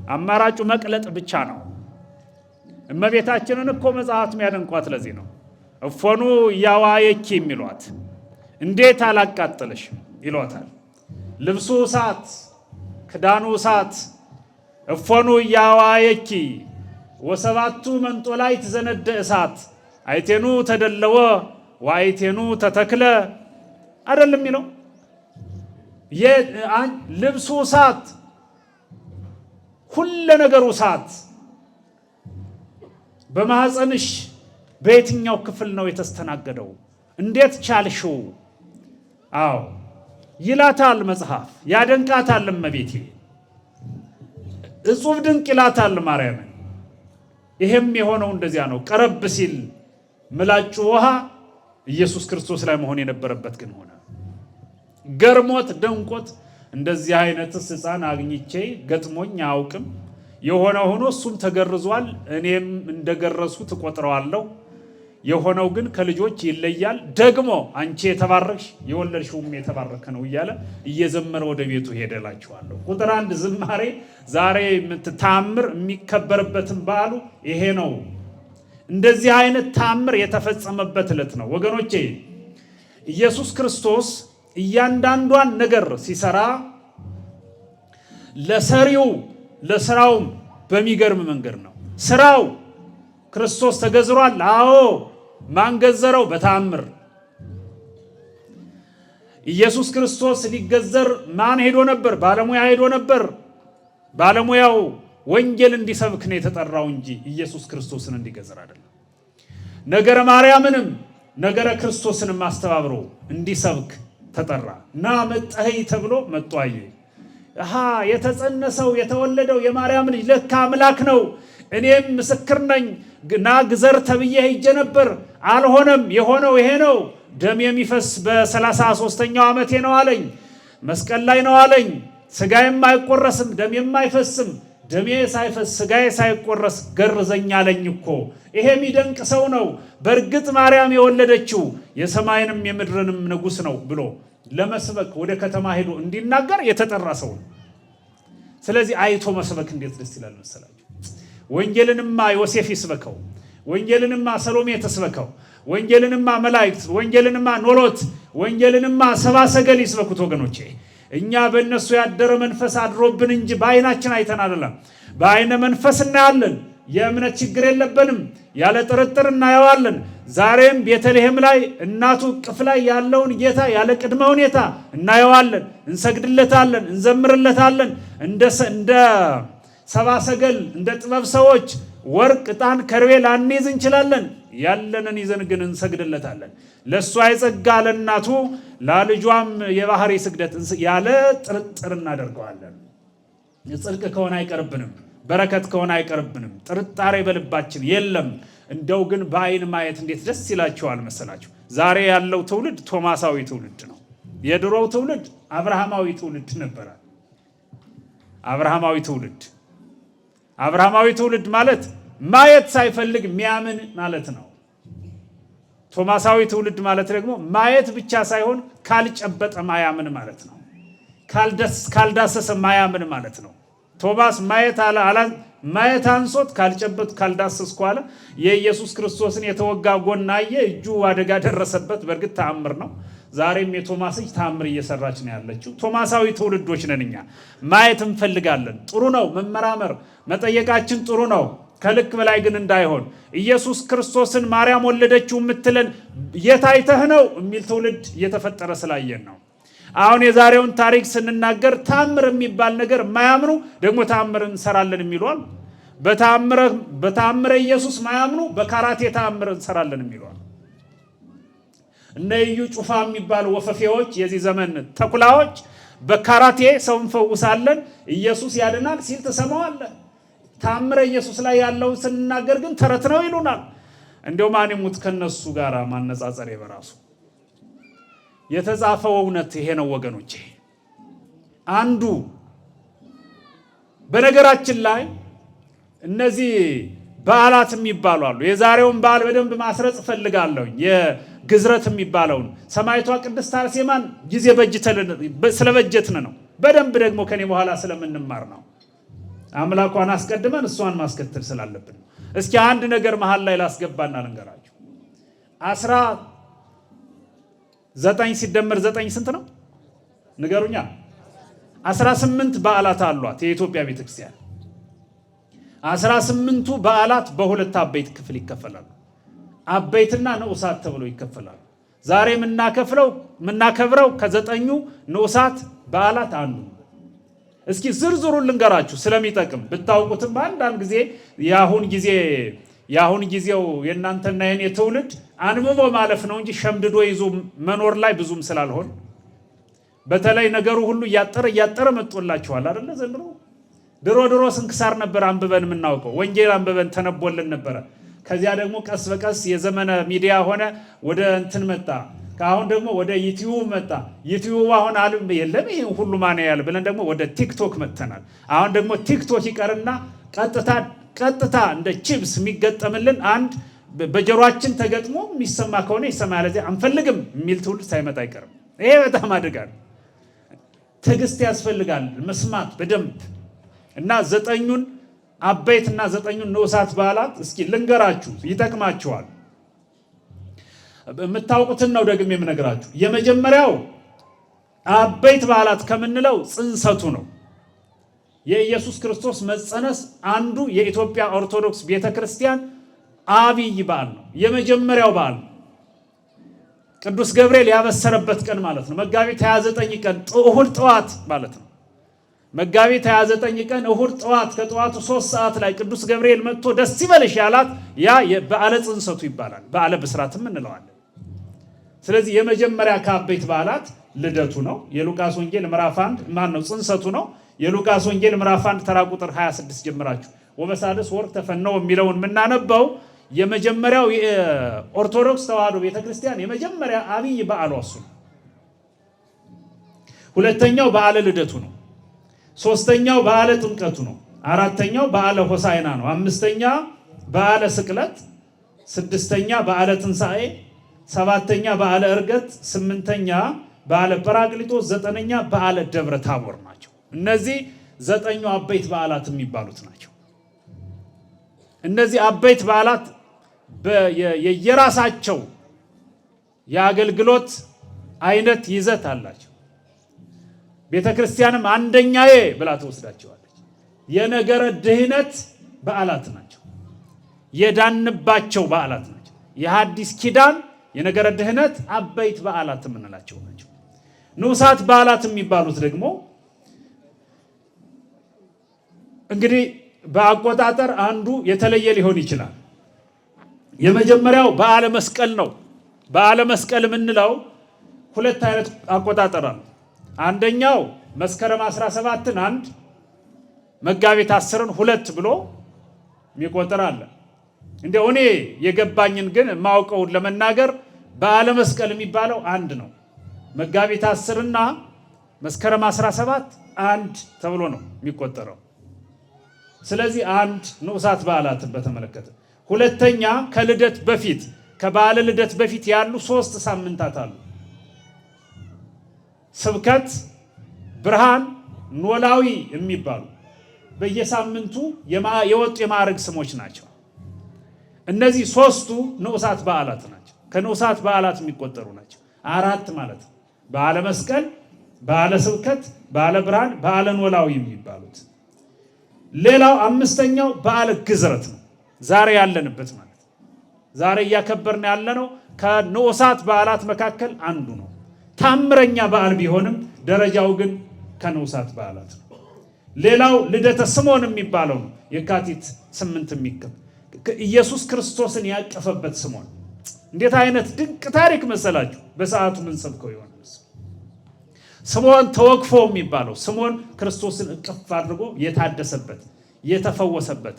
A: አማራጩ መቅለጥ ብቻ ነው። እመቤታችንን እኮ መጽሐፍት የሚያደንቋት ለዚህ ነው። እፎኑ ያዋየኪ የሚሏት እንዴት አላቃጠለሽም ይሏታል። ልብሱ እሳት፣ ክዳኑ እሳት። እፎኑ ያዋየኪ ወሰባቱ መንጦላዕት ዘነደ እሳት አይቴኑ ተደለወ ወአይቴኑ ተተክለ አይደለም የሚለው። ልብሱ እሳት፣ ሁሉ ነገሩ እሳት። በማህፀንሽ በየትኛው ክፍል ነው የተስተናገደው? እንዴት ቻልሽው? አዎ ይላታል መጽሐፍ፣ ያደንቃታል እመቤቴ። እጹብ ድንቅ ይላታል ማርያምን። ይሄም የሆነው እንደዚያ ነው። ቀረብ ሲል ምላጩ ውሃ ኢየሱስ ክርስቶስ ላይ መሆን የነበረበት ግን ሆነ። ገርሞት ደንቆት እንደዚህ አይነት ሕፃን አግኝቼ ገጥሞኝ አያውቅም። የሆነ ሆኖ እሱም ተገርዟል፣ እኔም እንደገረሱ ትቆጥረዋለሁ። የሆነው ግን ከልጆች ይለያል። ደግሞ አንቺ የተባረክሽ የወለድሽውም የተባረከ ነው እያለ እየዘመረ ወደ ቤቱ ሄደላችኋለሁ። ቁጥር 1 ዝማሬ ዛሬ ታምር የሚከበርበትን በዓሉ ይሄ ነው። እንደዚህ አይነት ታምር የተፈጸመበት ዕለት ነው ወገኖቼ። ኢየሱስ ክርስቶስ እያንዳንዷን ነገር ሲሰራ ለሰሪው ለስራውም በሚገርም መንገድ ነው። ስራው ክርስቶስ ተገዝሯል። አዎ ማን ገዘረው? በታምር። ኢየሱስ ክርስቶስ ሊገዘር ማን ሄዶ ነበር? ባለሙያ ሄዶ ነበር። ባለሙያው ወንጌል እንዲሰብክ ነው የተጠራው እንጂ ኢየሱስ ክርስቶስን እንዲገዘር አይደለም። ነገረ ማርያምንም ነገረ ክርስቶስንም አስተባብሮ እንዲሰብክ ተጠራ። ና መጣኸኝ ተብሎ መጥቶ አየ። የተጸነሰው የተወለደው የማርያም ልጅ ለካ አምላክ ነው። እኔም ምስክር ነኝ። ና ግዘር ተብዬ ሄጄ ነበር፣ አልሆነም። የሆነው ይሄ ነው። ደም የሚፈስ በ33ኛው ዓመቴ ነው አለኝ። መስቀል ላይ ነው አለኝ። ስጋዬም አይቆረስም፣ ደም የማይፈስም ደሜ ሳይፈስ ስጋዬ ሳይቆረስ ገርዘኝ አለኝ እኮ። ይሄ የሚደንቅ ሰው ነው። በእርግጥ ማርያም የወለደችው የሰማይንም የምድርንም ንጉሥ ነው ብሎ ለመስበክ ወደ ከተማ ሄዶ እንዲናገር የተጠራ ሰው ነው። ስለዚህ አይቶ መስበክ እንዴት ደስ ይላል መሰላችሁ። ወንጌልንማ ዮሴፍ ይስበከው፣ ወንጌልንማ ሰሎሜ ተስበከው፣ ወንጌልንማ መላእክት፣ ወንጌልንማ ኖሎት፣ ወንጌልንማ ሰብአ ሰገል ይስበኩት ወገኖቼ። እኛ በእነሱ ያደረ መንፈስ አድሮብን እንጂ በአይናችን አይተን አይደለም። በአይነ መንፈስ እናያለን። የእምነት ችግር የለብንም። ያለ ጥርጥር እናየዋለን። ዛሬም ቤተልሔም ላይ እናቱ እቅፍ ላይ ያለውን ጌታ ያለ ቅድመ ሁኔታ እናየዋለን፣ እንሰግድለታለን፣ እንዘምርለታለን። እንደ ሰብአ ሰገል እንደ ጥበብ ሰዎች ወርቅ፣ ዕጣን፣ ከርቤ ላንይዝ እንችላለን። ያለንን ይዘን ግን እንሰግድለታለን። ለእሷ የጸጋ ለእናቱ ለልጇም የባህሪ ስግደት ያለ ጥርጥር እናደርገዋለን። ጽድቅ ከሆነ አይቀርብንም፣ በረከት ከሆነ አይቀርብንም። ጥርጣሬ በልባችን የለም። እንደው ግን በአይን ማየት እንዴት ደስ ይላቸዋል መሰላችሁ። ዛሬ ያለው ትውልድ ቶማሳዊ ትውልድ ነው። የድሮው ትውልድ አብርሃማዊ ትውልድ ነበረ። አብርሃማዊ ትውልድ ማለት ማየት ሳይፈልግ የሚያምን ማለት ነው። ቶማሳዊ ትውልድ ማለት ደግሞ ማየት ብቻ ሳይሆን ካልጨበጠ ማያምን ማለት ነው። ካልዳሰሰ ማያምን ማለት ነው። ቶማስ ማየት አንሶት ካልጨበጥ ካልዳሰስኩ አለ። የኢየሱስ ክርስቶስን የተወጋ ጎን አየ፣ እጁ አደጋ ደረሰበት። በእርግጥ ተአምር ነው። ዛሬም የቶማስ እጅ ተአምር እየሰራች ነው ያለችው። ቶማሳዊ ትውልዶች ነን እኛ። ማየት እንፈልጋለን። ጥሩ ነው መመራመር፣ መጠየቃችን ጥሩ ነው። ከልክ በላይ ግን እንዳይሆን። ኢየሱስ ክርስቶስን ማርያም ወለደችው የምትለን የት አይተህ ነው የሚል ትውልድ እየተፈጠረ ስላየን ነው። አሁን የዛሬውን ታሪክ ስንናገር ተአምር የሚባል ነገር የማያምኑ ደግሞ ተአምር እንሰራለን የሚሉ አሉ። በተአምረ ኢየሱስ ማያምኑ በካራቴ ተአምር እንሰራለን የሚሉ አሉ። እነ ኢዩ ጩፋ የሚባሉ ወፈፌዎች፣ የዚህ ዘመን ተኩላዎች በካራቴ ሰው እንፈውሳለን ኢየሱስ ያድናል ሲል ትሰማዋለህ። ተአምረ ኢየሱስ ላይ ያለውን ስንናገር ግን ተረት ነው ይሉናል። እንደው ማን ይሙት ከነሱ ጋር ማነጻጸር በራሱ የተጻፈው እውነት ይሄ ነው ወገኖቼ። አንዱ በነገራችን ላይ እነዚህ በዓላት የሚባሉ አሉ። የዛሬውን በዓል በደንብ ማስረጽ ፈልጋለሁ። የግዝረት የሚባለውን ሰማዕቷ ቅድስት አርሴማን ጊዜ ስለበጀትን ነው። በደንብ ደግሞ ከኔ በኋላ ስለምንማር ነው። አምላኳን አስቀድመን እሷን ማስከተል ስላለብን። እስኪ አንድ ነገር መሃል ላይ ላስገባና ልንገራችሁ። 19 ሲደመር 9 ስንት ነው? ንገሩኛ። 18 በዓላት አሏት የኢትዮጵያ ቤተክርስቲያን። 18ቱ በዓላት በሁለት አበይት ክፍል ይከፈላሉ። አበይትና ንዑሳት ተብለው ይከፈላሉ። ዛሬ የምናከብረው ከ9ኙ ንዑሳት በዓላት አንዱ። እስኪ ዝርዝሩን ልንገራችሁ ስለሚጠቅም ብታውቁትም። አንዳንድ ጊዜ የአሁን ጊዜው የእናንተና የኔ ትውልድ አንብቦ ማለፍ ነው እንጂ ሸምድዶ ይዞ መኖር ላይ ብዙም ስላልሆን፣ በተለይ ነገሩ ሁሉ እያጠረ መጥቶላችኋል አይደለ? ዘንድሮ ድሮ ስንክሳር ነበር አንብበን የምናውቀው፣ ወንጌል አንብበን ተነቦልን ነበረ። ከዚያ ደግሞ ቀስ በቀስ የዘመነ ሚዲያ ሆነ፣ ወደ እንትን መጣ። አሁን ደግሞ ወደ ዩቲዩብ መጣ። ዩቲዩብ አሁን አልም የለም ይሄ ሁሉ ማን ያያል ብለን ደግሞ ወደ ቲክቶክ መጥተናል። አሁን ደግሞ ቲክቶክ ይቀርና ቀጥታ እንደ ቺፕስ የሚገጠምልን አንድ በጀሯችን ተገጥሞ የሚሰማ ከሆነ ይሰማ፣ ያለዚያ አንፈልግም የሚል ትውልድ ሳይመጣ አይቀርም። ይሄ በጣም አደጋ ነው። ትዕግስት ያስፈልጋል መስማት በደንብ እና 9ኙን አበይትና 9ኙን ንዑሳት በዓላት እስኪ ልንገራችሁ፣ ይጠቅማችኋል። የምታውቁትን ነው ደግሜ የምነግራችሁ። የመጀመሪያው አበይት በዓላት ከምንለው ጽንሰቱ ነው። የኢየሱስ ክርስቶስ መጸነስ አንዱ የኢትዮጵያ ኦርቶዶክስ ቤተክርስቲያን አብይ በዓል ነው። የመጀመሪያው በዓል ቅዱስ ገብርኤል ያበሰረበት ቀን ማለት ነው። መጋቢት 29 ቀን እሁድ ጠዋት ማለት ነው። መጋቢት 29 ቀን እሁድ ጠዋት ከጠዋቱ 3 ሰዓት ላይ ቅዱስ ገብርኤል መጥቶ ደስ ይበልሽ ያላት ያ በዓለ ጽንሰቱ ይባላል። በዓለ ብስራትም እንለዋለን። ስለዚህ የመጀመሪያ ከአበይት በዓላት ልደቱ ነው። የሉቃስ ወንጌል ምዕራፍ 1 ጽንሰቱ ነው። የሉቃስ ወንጌል ምዕራፍ 1 ተራ ቁጥር 26 ጀምራችሁ ወበሳልስ ወር ተፈነው የሚለውን የምናነበው የመጀመሪያው የኦርቶዶክስ ተዋሕዶ ቤተክርስቲያን የመጀመሪያ አብይ በዓሏ እሱ ነው። ሁለተኛው በዓለ ልደቱ ነው። ሶስተኛው በዓለ ጥምቀቱ ነው። አራተኛው በዓለ ሆሳዕና ነው። አምስተኛ በዓለ ስቅለት፣ ስድስተኛ በዓለ ትንሣኤ፣ ሰባተኛ በዓለ ዕርገት፣ ስምንተኛ በዓለ ጰራቅሊጦስ፣ ዘጠነኛ በዓለ ደብረ ታቦር ናቸው። እነዚህ ዘጠኙ አበይት በዓላት የሚባሉት ናቸው። እነዚህ አበይት በዓላት የየራሳቸው የአገልግሎት አይነት ይዘት አላቸው። ቤተ ክርስቲያንም አንደኛዬ ብላ ትወስዳቸዋለች። የነገረ ድህነት በዓላት ናቸው። የዳንባቸው በዓላት ናቸው። የሐዲስ ኪዳን የነገረ ድህነት አበይት በዓላት የምንላቸው ናቸው። ንዑሳት በዓላት የሚባሉት ደግሞ እንግዲህ በአቆጣጠር አንዱ የተለየ ሊሆን ይችላል። የመጀመሪያው በዓለ መስቀል ነው። በዓለ መስቀል የምንለው ሁለት አይነት አቆጣጠር አለ። አንደኛው መስከረም 17ን 1 መጋቢት 10ን 2 ብሎ የሚቆጥር አለ። እንደው እኔ የገባኝን ግን ማውቀውን ለመናገር በዓለ መስቀል የሚባለው አንድ ነው። መጋቢት 10 እና መስከረም 17 1 ተብሎ ነው የሚቆጠረው። ስለዚህ አንድ ንዑሳት በዓላትን በተመለከተ፣ ሁለተኛ ከልደት በፊት ከበዓለ ልደት በፊት ያሉ 3 ሳምንታት አሉ። ስብከት፣ ብርሃን፣ ኖላዊ የሚባሉ በየሳምንቱ የወጡ የማዕረግ ስሞች ናቸው። እነዚህ 3ቱ ንዑሳት በዓላት ናቸው። ከንዑሳት በዓላት የሚቆጠሩ ናቸው። 4 ማለት ነው። በዓለ መስቀል፣ በዓለ ስብከት፣ በዓለ ብርሃን፣ በዓለ ኖላዊ የሚባሉት። ሌላው አምስተኛው በዓለ ግዝረት ነው። ዛሬ ያለንበት ማለት ነው። ዛሬ እያከበርን ያለነው ከንዑሳት በዓላት መካከል አንዱ ነው። ታምረኛ በዓል ቢሆንም ደረጃው ግን ከንዑሳት በዓላት ነው። ሌላው ልደተ ስምዖን የሚባለው ነው። የካቲት 8 የሚከበር ኢየሱስ ክርስቶስን ያቀፈበት ስምዖን። እንዴት አይነት ድንቅ ታሪክ መሰላችሁ! በሰዓቱ ምን ሰብከው ይሆናል? ስምዖን ተወክፎ የሚባለው ስምዖን ክርስቶስን እቅፍ አድርጎ የታደሰበት፣ የተፈወሰበት፣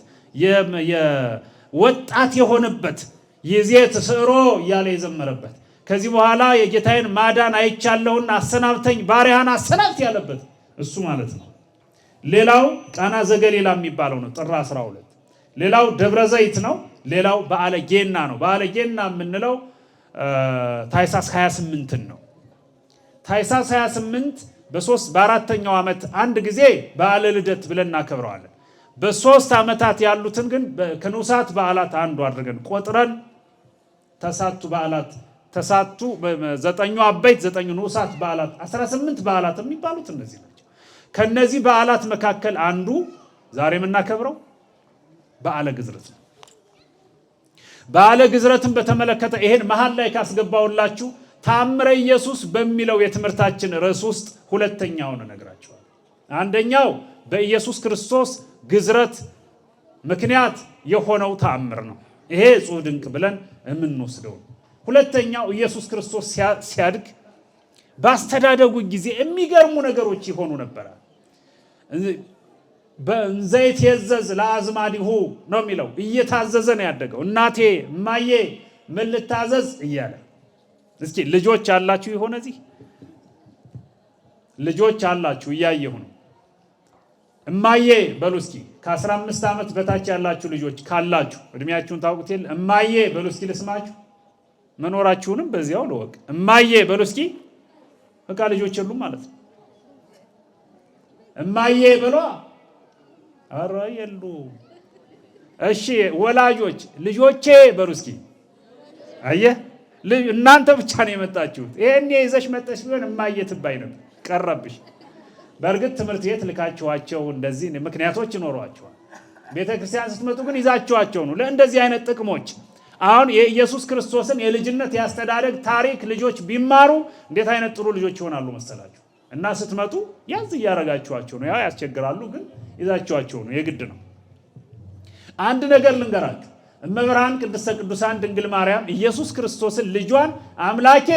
A: ወጣት የሆነበት፣ ይዜ ተስዕሮ እያለ የዘመረበት፣ ከዚህ በኋላ የጌታዬን ማዳን አይቻለሁና አሰናብተኝ ባሪያህን አሰናብት ያለበት እሱ ማለት ነው። ሌላው ቃና ዘገሊላ የሚባለው ነው፣ ጥር 12። ሌላው ደብረ ዘይት ነው። ሌላው በዓለ ጌና ነው። በዓለ ጌና የምንለው ታኅሳስ 28 ነው። ታኅሳስ 28 በአራተኛው ዓመት አንድ ጊዜ በዓለ ልደት ብለን እናከብረዋለን። በ3 ዓመታት ያሉትን ግን ከንዑሳት በዓላት አንዱ አድርገን ቆጥረን ተሳቱ በዓላት ተሳቱ 9 አበይት 9 ንዑሳት በዓላት 18 በዓላት የሚባሉት እነዚህ ናቸው። ከነዚህ በዓላት መካከል አንዱ ዛሬ የምናከብረው በዓለ ግዝረት ነው። በዓለ ግዝረትን በተመለከተ ይሄን መሃል ላይ ካስገባውላችሁ ተአምረ ኢየሱስ በሚለው የትምህርታችን ርዕስ ውስጥ ሁለተኛውን እነግራችኋለሁ። አንደኛው በኢየሱስ ክርስቶስ ግዝረት ምክንያት የሆነው ተአምር ነው። ይሄ እጹብ ድንቅ ብለን የምንወስደው። ሁለተኛው ኢየሱስ ክርስቶስ ሲያድግ በአስተዳደጉ ጊዜ የሚገርሙ ነገሮች ይሆኑ ነበር። በእንዘይት የዘዝ ለአዝማዲሁ ነው የሚለው። እየታዘዘ ነው ያደገው። እናቴ እማዬ ምን ልታዘዝ እያለ። እስኪ ልጆች አላችሁ ይሆን? እዚህ ልጆች አላችሁ እያየሁ ነው። እማዬ በሉ እስኪ። ከ15 ዓመት በታች ያላችሁ ልጆች ካላችሁ እድሜያችሁን ታውቁት የለ። እማዬ በሉ እስኪ ልስማችሁ። መኖራችሁንም በዚያው ልወቅ። እማዬ በሉ እስኪ። በቃ ልጆች የሉም ማለት ነው። እማዬ በሏ። ኧረ የሉ። እሺ ወላጆች ልጆቼ በሉ እስኪ። አየህ እናንተ ብቻ ነው የመጣችሁት። ይሄን ይዘሽ መጣሽ ቢሆን እማዬ ትባይ ነበር። ቀረብሽ። በእርግጥ ትምህርት ቤት ልካችኋቸው እንደዚህ ምክንያቶች ይኖሯቸዋል። ቤተ ክርስቲያን ስትመጡ ግን ይዛችኋቸው ነው ለእንደዚህ አይነት ጥቅሞች። አሁን የኢየሱስ ክርስቶስን የልጅነት ያስተዳደግ ታሪክ ልጆች ቢማሩ እንዴት አይነት ጥሩ ልጆች ይሆናሉ መሰላችሁ። እና ስትመጡ ያዝ እያረጋችኋቸው ነው። ያው ያስቸግራሉ፣ ግን ይዛችኋቸው ነው፣ የግድ ነው። አንድ ነገር ልንገራችሁ። እመብርሃን ቅድስተ ቅዱሳን ድንግል ማርያም ኢየሱስ ክርስቶስን ልጇን አምላኬ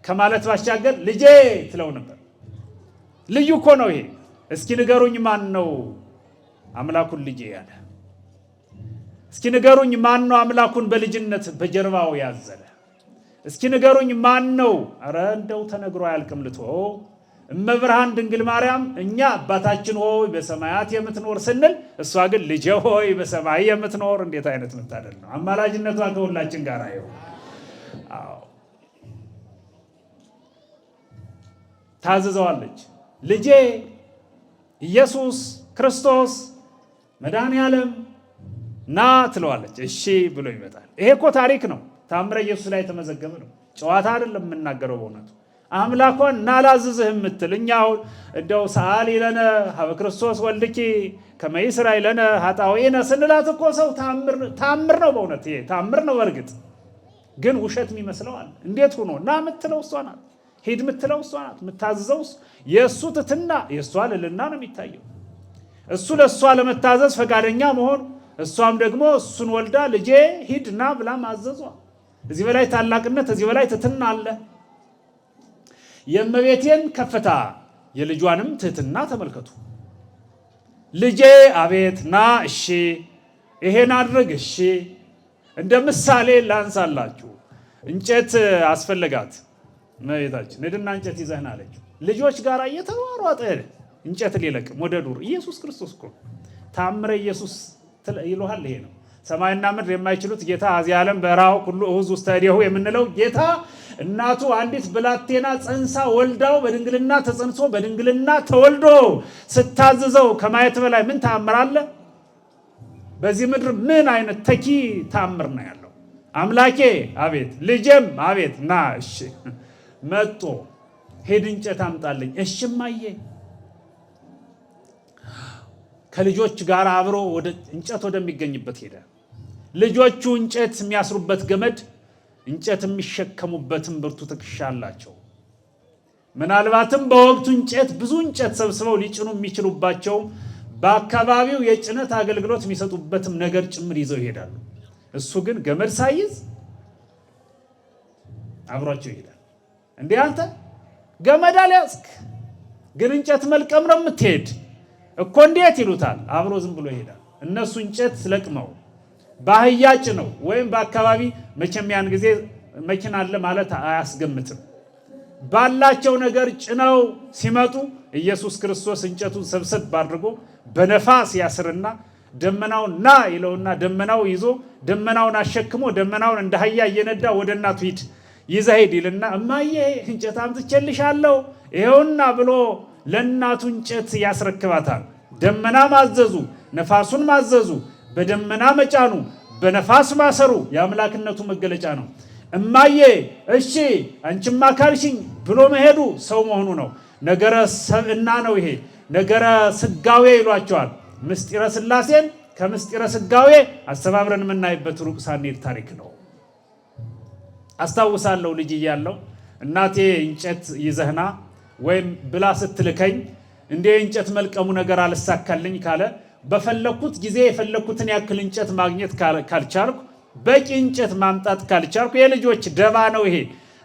A: ከማለት ባሻገር ልጄ ትለው ነበር። ልዩ እኮ ነው ይሄ። እስኪ ንገሩኝ ማን ነው አምላኩን ልጄ ያለ? እስኪ ንገሩኝ ማን ነው አምላኩን በልጅነት በጀርባው ያዘለ? እስኪ ንገሩኝ ማን ነው? ኧረ እንደው ተነግሮ አያልቅም። ልቶ እመብርሃን ድንግል ማርያም እኛ አባታችን ሆይ በሰማያት የምትኖር ስንል እሷ ግን ልጄ ሆይ በሰማይ የምትኖር እንዴት አይነት መታደል ነው! አማላጅነቷ ከሁላችን ጋር ይሁን። ታዝዘዋለች። ልጄ ኢየሱስ ክርስቶስ መድኃኔዓለም ና ትለዋለች። እሺ ብሎ ይመጣል። ይሄ እኮ ታሪክ ነው። ታምረ ኢየሱስ ላይ የተመዘገበ ነው። ጨዋታ አይደለም የምናገረው። በእውነቱ አምላኳን ናላዝዝህ የምትል እኛው እንደው ሰአሊ ለነ ሀበ ክርስቶስ ወልድኪ ከመ ይስራይ ለነ ኃጣውኢነ ስንላት እኮ ሰው ታምር ነው። በእውነት ይሄ ታምር ነው። በእርግጥ ግን ውሸት የሚመስለው አለ። እንዴት ሆኖ ና የምትለው እሷ ናት። ሂድ የምትለው እሷ ናት። የምታዝዘው የእሱ ትትና የእሷ ልልና ነው የሚታየው። እሱ ለእሷ ለመታዘዝ ፈቃደኛ መሆኑ፣ እሷም ደግሞ እሱን ወልዳ ልጄ ሂድ ና ብላ ማዘዟ። እዚህ በላይ ታላቅነት፣ እዚህ በላይ ትትና አለ? የእመቤቴን ከፍታ የልጇንም ትህትና ተመልከቱ። ልጄ አቤት ና እሺ፣ ይሄን አድርግ እሺ። እንደ ምሳሌ ላንሳላችሁ። እንጨት አስፈለጋት እመቤታችን። ሂድና እንጨት ይዘህና አለችው። ልጆች ጋር እየተሯሯጠ እንጨት ሊለቅም ወደ ዱር። ኢየሱስ ክርስቶስ እኮ ታምረ ኢየሱስ ይሉሃል። ይሄ ነው ሰማይና ምድር የማይችሉት ጌታ። እዚህ ዓለም በረሃው ሁሉ እሁዝ ውስተ እዴሁ የምንለው ጌታ እናቱ አንዲት ብላቴና ጸንሳ ወልዳው በድንግልና ተጸንሶ በድንግልና ተወልዶ ስታዝዘው ከማየት በላይ ምን ታምር አለ? በዚህ ምድር ምን አይነት ተኪ ታምር ነው ያለው? አምላኬ አቤት፣ ልጄም አቤት ና እሺ። መጦ ሄድ እንጨት አምጣልኝ። እሺ እማዬ። ከልጆች ጋር አብሮ ወደ እንጨት ወደሚገኝበት ሄደ። ልጆቹ እንጨት የሚያስሩበት ገመድ፣ እንጨት የሚሸከሙበትም ብርቱ ትከሻ አላቸው። ምናልባትም በወቅቱ እንጨት ብዙ እንጨት ሰብስበው ሊጭኑ የሚችሉባቸው በአካባቢው የጭነት አገልግሎት የሚሰጡበትም ነገር ጭምር ይዘው ይሄዳሉ። እሱ ግን ገመድ ሳይዝ አብሯቸው ይሄዳል። እንዴ አንተ ገመድ አልያዝክ ግን እንጨት መልቀም ነው የምትሄድ እኮ እንዴት ይሉታል። አብሮ ዝም ብሎ ይሄዳል። እነሱ እንጨት ለቅመው በአህያ ጭነው ወይም በአካባቢ መቼም ያን ጊዜ መኪና አለ ማለት አያስገምትም። ባላቸው ነገር ጭነው ሲመጡ ኢየሱስ ክርስቶስ እንጨቱን ሰብሰብ አድርጎ በነፋስ ያስርና ደመናውን ና ይለውና ደመናው ይዞ ደመናውን አሸክሞ ደመናውን እንደ አህያ እየነዳ ወደ እናቱ ሂድ ይዘህ ሂድ ይልና እማዬ እንጨት አምጥቼልሻለሁ ይኸውና ብሎ ለእናቱ እንጨት ያስረክባታል። ደመና ማዘዙ፣ ነፋሱን ማዘዙ፣ በደመና መጫኑ፣ በነፋስ ማሰሩ የአምላክነቱ መገለጫ ነው። እማዬ እሺ አንቺማ ካልሽኝ ብሎ መሄዱ ሰው መሆኑ ነው። ነገረ ሰብእና ነው ይሄ። ነገረ ስጋዌ ይሏቸዋል። ምስጢረ ሥላሴን ከምስጢረ ስጋዌ አስተባብረን የምናይበት ሩቅ ሳንሄድ ታሪክ ነው። አስታውሳለሁ ልጅ እያለሁ እናቴ እንጨት ይዘህና ወይም ብላ ስትልከኝ እንደ እንጨት መልቀሙ ነገር አልሳካልኝ ካለ በፈለኩት ጊዜ የፈለኩትን ያክል እንጨት ማግኘት ካልቻልኩ በቂ እንጨት ማምጣት ካልቻልኩ የልጆች ደባ ነው ይሄ።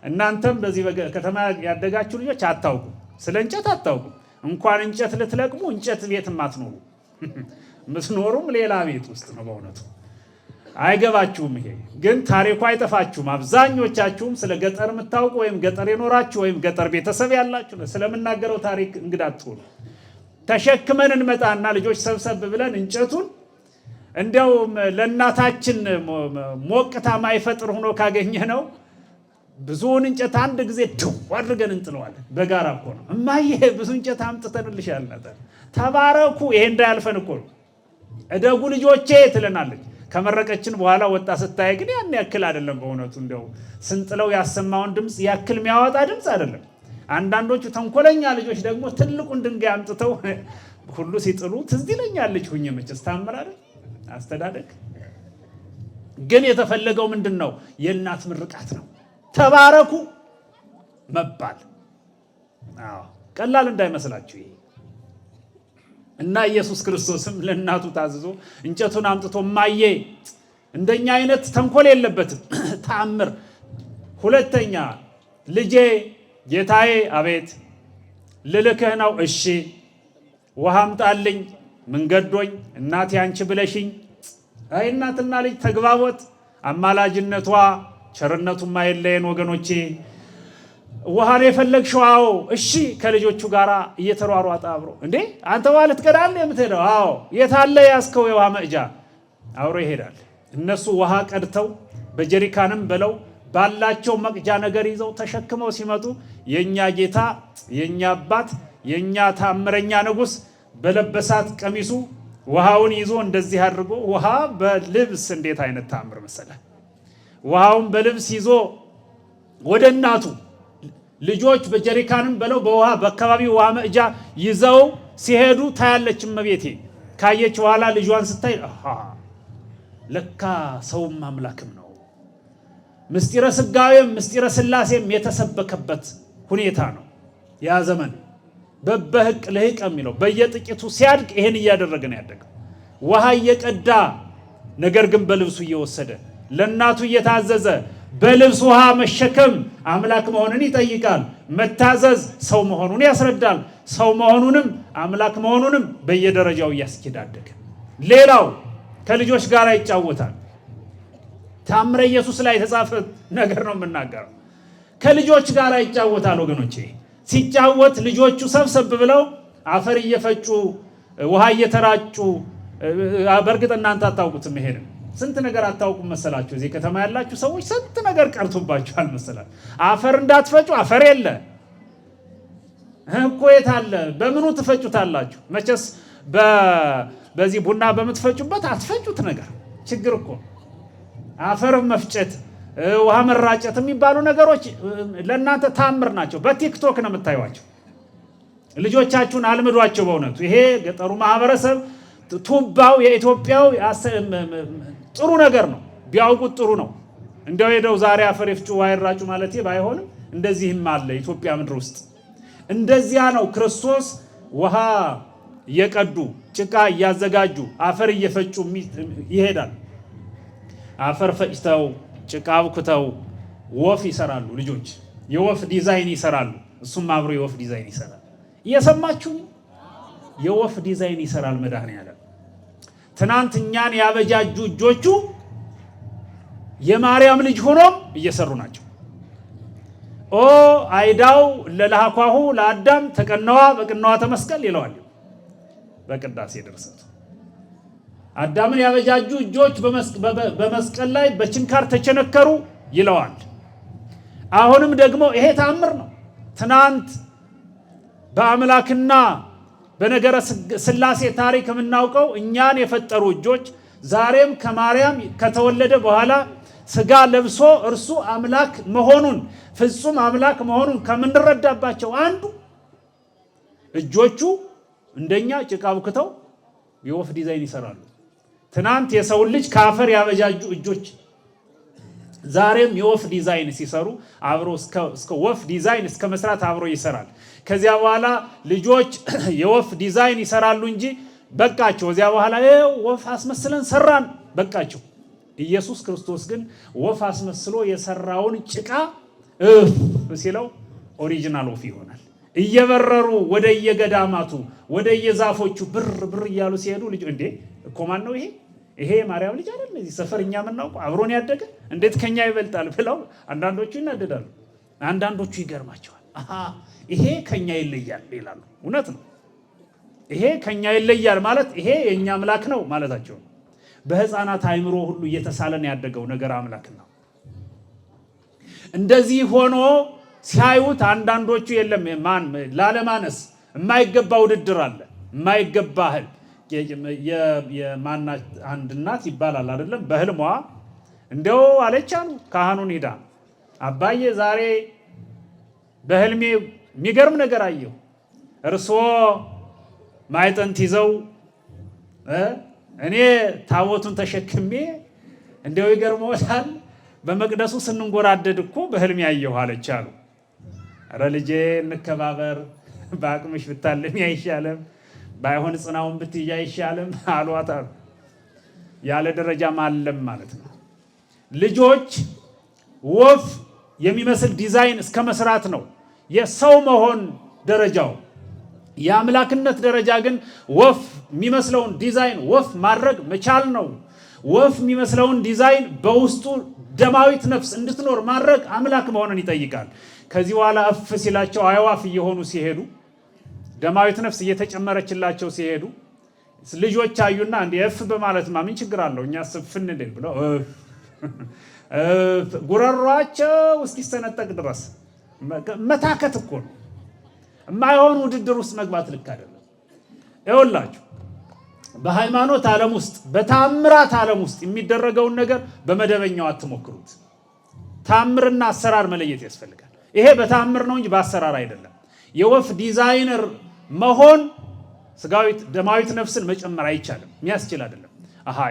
A: እናንተም በዚህ ከተማ ያደጋችሁ ልጆች አታውቁ፣ ስለ እንጨት አታውቁ። እንኳን እንጨት ልትለቅሙ እንጨት ቤትም አትኖሩ። ምትኖሩም ሌላ ቤት ውስጥ ነው። በእውነቱ አይገባችሁም። ይሄ ግን ታሪኩ አይጠፋችሁም። አብዛኞቻችሁም ስለ ገጠር የምታውቁ ወይም ገጠር የኖራችሁ ወይም ገጠር ቤተሰብ ያላችሁ ስለምናገረው ታሪክ እንግዳ አትሆኑ። ተሸክመን እንመጣና ልጆች ሰብሰብ ብለን እንጨቱን እንዲያውም ለእናታችን ሞቅታ ማይፈጥር ሆኖ ካገኘ ነው ብዙውን እንጨት አንድ ጊዜ ድው አድርገን እንጥለዋለን። በጋራ እኮ ነው። እማዬ ብዙ እንጨት አምጥተንልሻል ነበር፣ ተባረኩ። ይሄ እንዳያልፈን እኮ ነው። እደጉ ልጆቼ ትለናለች። ከመረቀችን በኋላ ወጣ ስታይ ግን ያን ያክል አይደለም። በእውነቱ እንደው ስንጥለው ያሰማውን ድምፅ ያክል የሚያወጣ ድምፅ አይደለም። አንዳንዶቹ ተንኮለኛ ልጆች ደግሞ ትልቁን ድንጋይ አምጥተው ሁሉ ሲጥሉ ትዝ ይለኛል። ልጅ ሁኜ መቼስ ታምር አይደል አስተዳደግ። ግን የተፈለገው ምንድን ነው? የእናት ምርቃት ነው። ተባረኩ መባል። ቀላል እንዳይመስላችሁ ይሄ እና ኢየሱስ ክርስቶስም ለእናቱ ታዝዞ እንጨቱን አምጥቶ እማዬ እንደኛ አይነት ተንኮል የለበትም ተአምር። ሁለተኛ ልጄ ጌታዬ አቤት ልልክህ ነው። እሺ ውሃ አምጣልኝ መንገዶኝ እናቴ አንቺ ብለሽኝ። አይ እናትና ልጅ ተግባቦት፣ አማላጅነቷ ቸርነቱም አይለየን ወገኖቼ። ውሃን የፈለግሽው? አዎ። እሺ። ከልጆቹ ጋር እየተሯሯጠ አብሮ እንዴ አንተ ውሃ ልትቀዳለህ የምትሄደው? አዎ። የታለ ያስከው የውሃ መቅጃ? አብሮ ይሄዳል። እነሱ ውሃ ቀድተው በጀሪካንም ብለው ባላቸው መቅጃ ነገር ይዘው ተሸክመው ሲመጡ የኛ ጌታ የኛ አባት የኛ ታምረኛ ንጉሥ በለበሳት ቀሚሱ ውሃውን ይዞ እንደዚህ አድርጎ ውሃ በልብስ እንዴት አይነት ታምር መሰለ! ውሃውን በልብስ ይዞ ወደ እናቱ ልጆች በጀሪካንም ብለው በውሃ በአካባቢው ውሃ መቅጃ ይዘው ሲሄዱ ታያለች እመቤቴ። ካየች በኋላ ልጇን ስታይ ለካ ሰውም አምላክም ነው። ምስጢረ ሥጋዌም ምስጢረ ሥላሴም የተሰበከበት ሁኔታ ነው ያ ዘመን። በበህቅ ልህቅ የሚለው በየጥቂቱ ሲያድግ ይሄን እያደረገ ነው ያደገው። ውሃ እየቀዳ ነገር ግን በልብሱ እየወሰደ ለእናቱ እየታዘዘ በልብስ ውሃ መሸከም አምላክ መሆኑን ይጠይቃል። መታዘዝ ሰው መሆኑን ያስረዳል። ሰው መሆኑንም አምላክ መሆኑንም በየደረጃው እያስኬድ አደገ። ሌላው ከልጆች ጋር ይጫወታል። ታምረ ኢየሱስ ላይ የተጻፈ ነገር ነው የምናገረው። ከልጆች ጋር ይጫወታል ወገኖቼ። ሲጫወት ልጆቹ ሰብሰብ ብለው አፈር እየፈጩ ውሃ እየተራጩ፣ በእርግጥ እናንተ አታውቁትም። ይሄንን ስንት ነገር አታውቁም መሰላችሁ? እዚህ ከተማ ያላችሁ ሰዎች ስንት ነገር ቀርቶባችኋል መሰላችሁ። አፈር እንዳትፈጩ፣ አፈር የለ እኮ የት አለ? በምኑ ትፈጩታላችሁ? መቼስ በዚህ ቡና በምትፈጩበት አትፈጩት ነገር ችግር እኮ። አፈር መፍጨት ውሃ መራጨት የሚባሉ ነገሮች ለእናንተ ታምር ናቸው። በቲክቶክ ነው የምታዩዋቸው። ልጆቻችሁን አልምዷቸው። በእውነቱ ይሄ ገጠሩ ማህበረሰብ ቱባው የኢትዮጵያው ጥሩ ነገር ነው፣ ቢያውቁት ጥሩ ነው። እንደው ሄደው ዛሬ አፈር ይፍጩ ውሃ ይራጩ ማለት ባይሆንም እንደዚህም አለ ኢትዮጵያ ምድር ውስጥ። እንደዚያ ነው ክርስቶስ ውሃ እየቀዱ ጭቃ እያዘጋጁ አፈር እየፈጩ ይሄዳል። አፈር ፈጭተው ጭቃ አብኩተው ወፍ ይሰራሉ ልጆች፣ የወፍ ዲዛይን ይሰራሉ። እሱም አብሮ የወፍ ዲዛይን ይሰራል። እየሰማችሁ የወፍ ዲዛይን ይሰራል መድኃኔዓለም። ትናንት እኛን ያበጃጁ እጆቹ የማርያም ልጅ ሆኖም እየሰሩ ናቸው። ኦ አይዳው ለለሃኳሁ ለአዳም ተቀነዋ በቅነዋ ተመስቀል ይለዋል በቅዳሴ ድርሰቱ። አዳምን ያበጃጁ እጆች በመስቀል ላይ በችንካር ተቸነከሩ ይለዋል። አሁንም ደግሞ ይሄ ተአምር ነው። ትናንት በአምላክና በነገረ ሥላሴ ታሪክ የምናውቀው እኛን የፈጠሩ እጆች ዛሬም ከማርያም ከተወለደ በኋላ ሥጋ ለብሶ እርሱ አምላክ መሆኑን ፍጹም አምላክ መሆኑን ከምንረዳባቸው አንዱ እጆቹ እንደኛ ጭቃ አብክተው የወፍ ዲዛይን ይሰራሉ። ትናንት የሰውን ልጅ ከአፈር ያበጃጁ እጆች ዛሬም የወፍ ዲዛይን ሲሰሩ አብሮ እስከ ወፍ ዲዛይን እስከ መስራት አብሮ ይሰራል። ከዚያ በኋላ ልጆች የወፍ ዲዛይን ይሰራሉ እንጂ በቃቸው። ከዚያ በኋላ ወፍ አስመስለን ሰራን በቃቸው። ኢየሱስ ክርስቶስ ግን ወፍ አስመስሎ የሰራውን ጭቃ ሲለው ኦሪጂናል ወፍ ይሆናል። እየበረሩ ወደ የገዳማቱ ወደ የዛፎቹ ብር ብር እያሉ ሲሄዱ ልጅ እንዴ እኮ ማን ነው ይሄ ማርያም ልጅ አይደል? እዚህ ሰፈር እኛ የምናውቀው አብሮን ያደገ እንዴት ከኛ ይበልጣል ብለው አንዳንዶቹ ይናደዳሉ፣ አንዳንዶቹ ይገርማቸዋል። ይሄ ከኛ ይለያል ይላሉ። እውነት ነው። ይሄ ከኛ ይለያል ማለት ይሄ የኛ አምላክ ነው ማለታቸው ነው። በሕፃናት አእምሮ ሁሉ እየተሳለን ያደገው ነገር አምላክ ነው። እንደዚህ ሆኖ ሲያዩት አንዳንዶቹ የለም ላለማነስ የማይገባ ውድድር አለ፣ የማይገባ እህል የማናት አንድ እናት ይባላል አይደለም፣ በህልሟ እንደው አለቻሉ ካህኑን ሄዳ አባዬ ዛሬ በህልሜ የሚገርም ነገር አየሁ። እርስዎ ማዕጠንት ይዘው እኔ ታቦቱን ተሸክሜ እንደው ይገርመዎታል በመቅደሱ ስንንጎራደድ እኮ በህልሜ አየሁ አለቻሉ። ኧረ ልጄ እንከባበር፣ በአቅምሽ ብታለሚ አይሻለም፣ ባይሆን ጽናውን ብትይዣ አይሻለም አሏት አሉ። ያለ ደረጃ ማለም ማለት ነው። ልጆች ወፍ የሚመስል ዲዛይን እስከ መስራት ነው የሰው መሆን ደረጃው። የአምላክነት ደረጃ ግን ወፍ የሚመስለውን ዲዛይን ወፍ ማድረግ መቻል ነው። ወፍ የሚመስለውን ዲዛይን በውስጡ ደማዊት ነፍስ እንድትኖር ማድረግ አምላክ መሆንን ይጠይቃል። ከዚህ በኋላ እፍ ሲላቸው አዕዋፍ እየሆኑ ሲሄዱ ደማዊት ነፍስ እየተጨመረችላቸው ሲሄዱ ልጆች አዩና እንደ እፍ በማለትማ ምን ችግር አለው እኛ ስፍን እንደ ብለው ጉረሯቸው እስኪሰነጠቅ ድረስ መታከት እኮ ነው። የማይሆን ውድድር ውስጥ መግባት ልክ አይደለም። ይኸውላችሁ በሃይማኖት ዓለም ውስጥ በታምራት ዓለም ውስጥ የሚደረገውን ነገር በመደበኛው አትሞክሩት። ታምርና አሰራር መለየት ያስፈልጋል። ይሄ በታምር ነው እንጂ በአሰራር አይደለም። የወፍ ዲዛይነር መሆን ስጋዊት ደማዊት ነፍስን መጨመር አይቻልም። የሚያስችል አይደለም።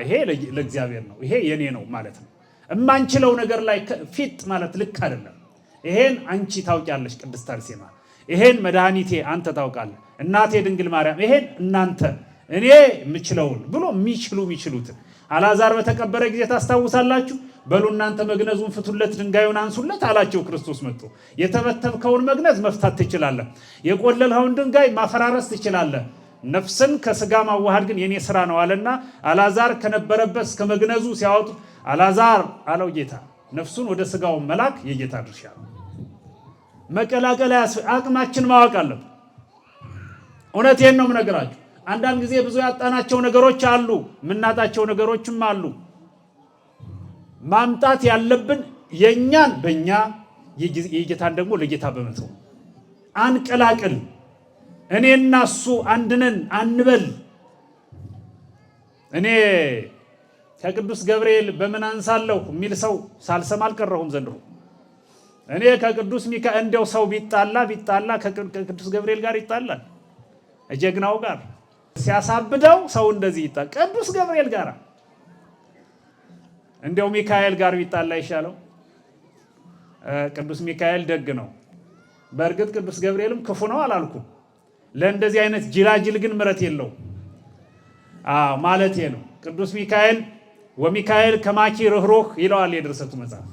A: ይሄ ለእግዚአብሔር ነው፣ ይሄ የኔ ነው ማለት ነው። እማንችለው ነገር ላይ ፊት ማለት ልክ አይደለም። ይሄን አንቺ ታውቂያለሽ ቅድስት አርሴማ፣ ይሄን መድኃኒቴ አንተ ታውቃለህ፣ እናቴ ድንግል ማርያም፣ ይሄን እናንተ እኔ የምችለውን ብሎ የሚችሉትን አልዓዛር በተቀበረ ጊዜ ታስታውሳላችሁ። በሉ እናንተ መግነዙን ፍቱለት፣ ድንጋዩን አንሱለት አላቸው ክርስቶስ መጥቶ። የተበተብከውን መግነዝ መፍታት ትችላለህ፣ የቆለልኸውን ድንጋይ ማፈራረስ ትችላለህ፣ ነፍስን ከስጋ ማዋሃድ ግን የኔ ስራ ነው አለና አልዓዛር ከነበረበት እስከ መግነዙ ሲያወጡ አልዓዛር አለው ጌታ፣ ነፍሱን ወደ ስጋው መላክ የጌታ ድርሻ ነው። መቀላቀል አቅማችን ማወቅ አለብን። እውነቴን ነው የምነግራችሁ። አንዳንድ ጊዜ ብዙ ያጣናቸው ነገሮች አሉ፣ የምናጣቸው ነገሮችም አሉ። ማምጣት ያለብን የኛን በእኛ የጌታን ደግሞ ለጌታ በመተው አንቀላቅል። እኔና እሱ አንድነን አንበል። እኔ ከቅዱስ ገብርኤል በምን አንሳለሁ የሚል ሰው ሳልሰማ አልቀረሁም ዘንድሮ። እኔ ከቅዱስ ሚካኤል እንደው ሰው ቢጣላ ከቅዱስ ገብርኤል ጋር ይጣላል፣ ጀግናው ጋር ሲያሳብደው ሰው እንደዚህ ይጣል። ቅዱስ ገብርኤል ጋር እንደው ሚካኤል ጋር ቢጣላ ይሻለው። ቅዱስ ሚካኤል ደግ ነው። በእርግጥ ቅዱስ ገብርኤልም ክፉ ነው አላልኩም። ለእንደዚህ አይነት ጅላጅል ግን ምረት የለው ማለቴ ነው። ቅዱስ ሚካኤል ወሚካኤል ከማኪ ርኅሩህ ይለዋል የድርሰቱ መጽሐፍ።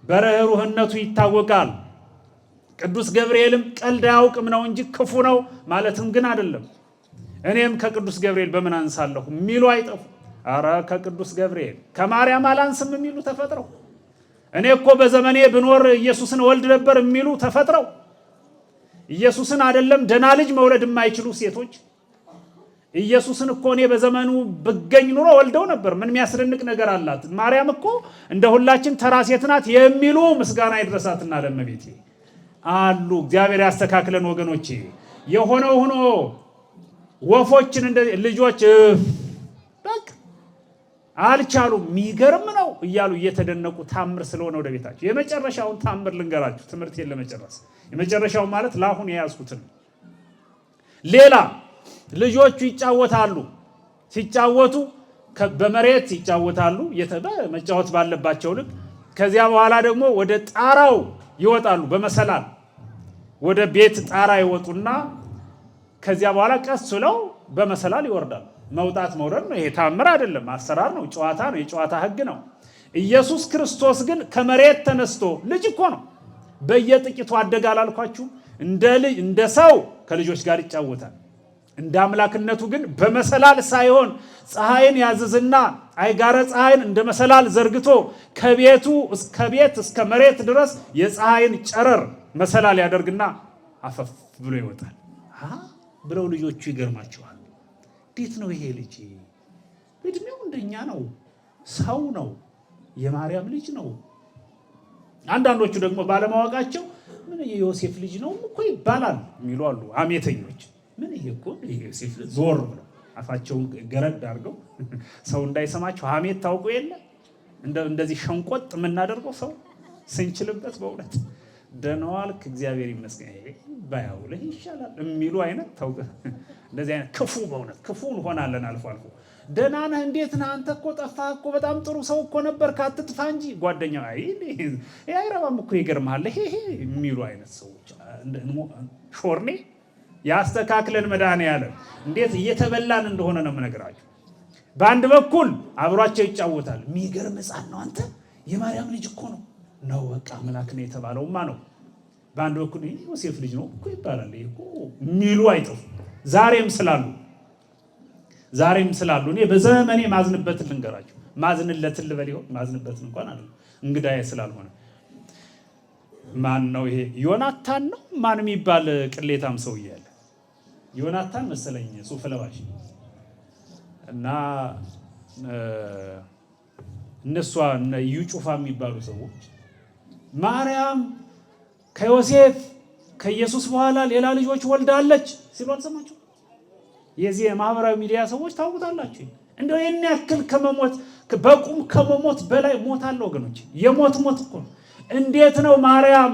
A: በርኅሩህነቱ ይታወቃል። ቅዱስ ገብርኤልም ቀልድ አያውቅም ነው እንጂ ክፉ ነው ማለትም ግን አይደለም። እኔም ከቅዱስ ገብርኤል በምን አንሳለሁ የሚሉ አይጠፉ። አረ ከቅዱስ ገብርኤል ከማርያም አላንስም የሚሉ ተፈጥረው፣ እኔ እኮ በዘመኔ ብኖር ኢየሱስን ወልድ ነበር የሚሉ ተፈጥረው፣ ኢየሱስን አይደለም ደና ልጅ መውለድ የማይችሉ ሴቶች ኢየሱስን እኮ እኔ በዘመኑ ብገኝ ኑሮ ወልደው ነበር፣ ምን የሚያስደንቅ ነገር አላት ማርያም እኮ እንደ ሁላችን ተራ ሴት ናት የሚሉ ምስጋና ይድረሳትና ለእመቤቴ አሉ። እግዚአብሔር ያስተካክለን ወገኖቼ። የሆነው ሆኖ ወፎችን እንደ ልጆች በቃ አልቻሉም፣ የሚገርም ነው እያሉ እየተደነቁ ታምር ስለሆነ ወደ ቤታቸው። የመጨረሻውን ታምር ልንገራችሁ ትምህርቴን ለመጨረስ። የመጨረሻው ማለት ለአሁን የያዝኩትን ሌላ ልጆቹ ይጫወታሉ። ሲጫወቱ በመሬት ይጫወታሉ መጫወት ባለባቸው ልክ። ከዚያ በኋላ ደግሞ ወደ ጣራው ይወጣሉ። በመሰላል ወደ ቤት ጣራ ይወጡና ከዚያ በኋላ ቀስ ብለው በመሰላል ይወርዳሉ። መውጣት መውረድ ነው። ይሄ ታምር አይደለም፣ አሰራር ነው፣ ጨዋታ ነው፣ የጨዋታ ህግ ነው። ኢየሱስ ክርስቶስ ግን ከመሬት ተነስቶ ልጅ እኮ ነው። በየጥቂቱ አደገ አላልኳችሁ? እንደ ሰው ከልጆች ጋር ይጫወታል። እንደ አምላክነቱ ግን በመሰላል ሳይሆን ፀሐይን ያዝዝና አይጋረ ፀሐይን እንደ መሰላል ዘርግቶ ከቤቱ እስከ ቤት እስከ መሬት ድረስ የፀሐይን ጨረር መሰላል ያደርግና አፈፍ ብሎ ይወጣል። ብለው ልጆቹ ይገርማቸዋል። እንዴት ነው ይሄ ልጅ? እድሜው እንደኛ ነው፣ ሰው ነው፣ የማርያም ልጅ ነው። አንዳንዶቹ ደግሞ ባለማወቃቸው ምን የዮሴፍ ልጅ ነው እኮ ይባላል የሚሉ አሉ፣ አሜተኞች። ምን ይሄ እኮ ዮሴፍ ዞር ብለው አፋቸውን ገረድ አድርገው ሰው እንዳይሰማቸው ሐሜት ታውቁ የለ እንደዚህ ሸንቆጥ የምናደርገው ሰው ስንችልበት በእውነት ደህና ዋልክ እግዚአብሔር ይመስገን ባያውልህ ይሻላል የሚሉ አይነት ታውቁ። እንደዚህ አይነት ክፉ በእውነት ክፉ እንሆናለን አልፎ አልፎ። ደህና ነህ እንዴት ነህ አንተ እኮ ጠፋህ እኮ በጣም ጥሩ ሰው እኮ ነበር ካትጥፋ እንጂ ጓደኛ አይረባም እኮ ይገርምሃል ይሄ የሚሉ አይነት ሰዎች ሾርኔ ያስተካክለን መድኃኔዓለም። እንዴት እየተበላን እንደሆነ ነው የምነግራችሁ። በአንድ በኩል አብሯቸው ይጫወታል። የሚገርም ሕፃን ነው አንተ የማርያም ልጅ እኮ ነው በቃ አምላክ ነው የተባለውማ ነው። በአንድ በኩል ዮሴፍ ልጅ ነው እኮ ይባላል የሚሉ አይጠፉ። ዛሬም ስላሉ እኔ በዘመኔ ማዝንበትን ልንገራችሁ። ማዝንለትን ልበል ይሆን? ማዝንበትን እንኳን አይደለም እንግዳዬ ስላልሆነ። ማን ነው ይሄ? ዮናታን ነው ማን የሚባል ቅሌታም ሰውዬ አለ። ዮናታን መሰለኝ ሱፍ ለባሽ እና እነሷ እዩ ጩፋ የሚባሉ ሰዎች ማርያም ከዮሴፍ ከኢየሱስ በኋላ ሌላ ልጆች ወልዳለች ሲሉ አልሰማችሁ? የዚህ የማህበራዊ ሚዲያ ሰዎች ታውቁታላችሁ። እንደው የኔ ያክል ከመሞት በቁም ከመሞት በላይ ሞት አለ ወገኖች። የሞት ሞት እኮ ነው። እንዴት ነው ማርያም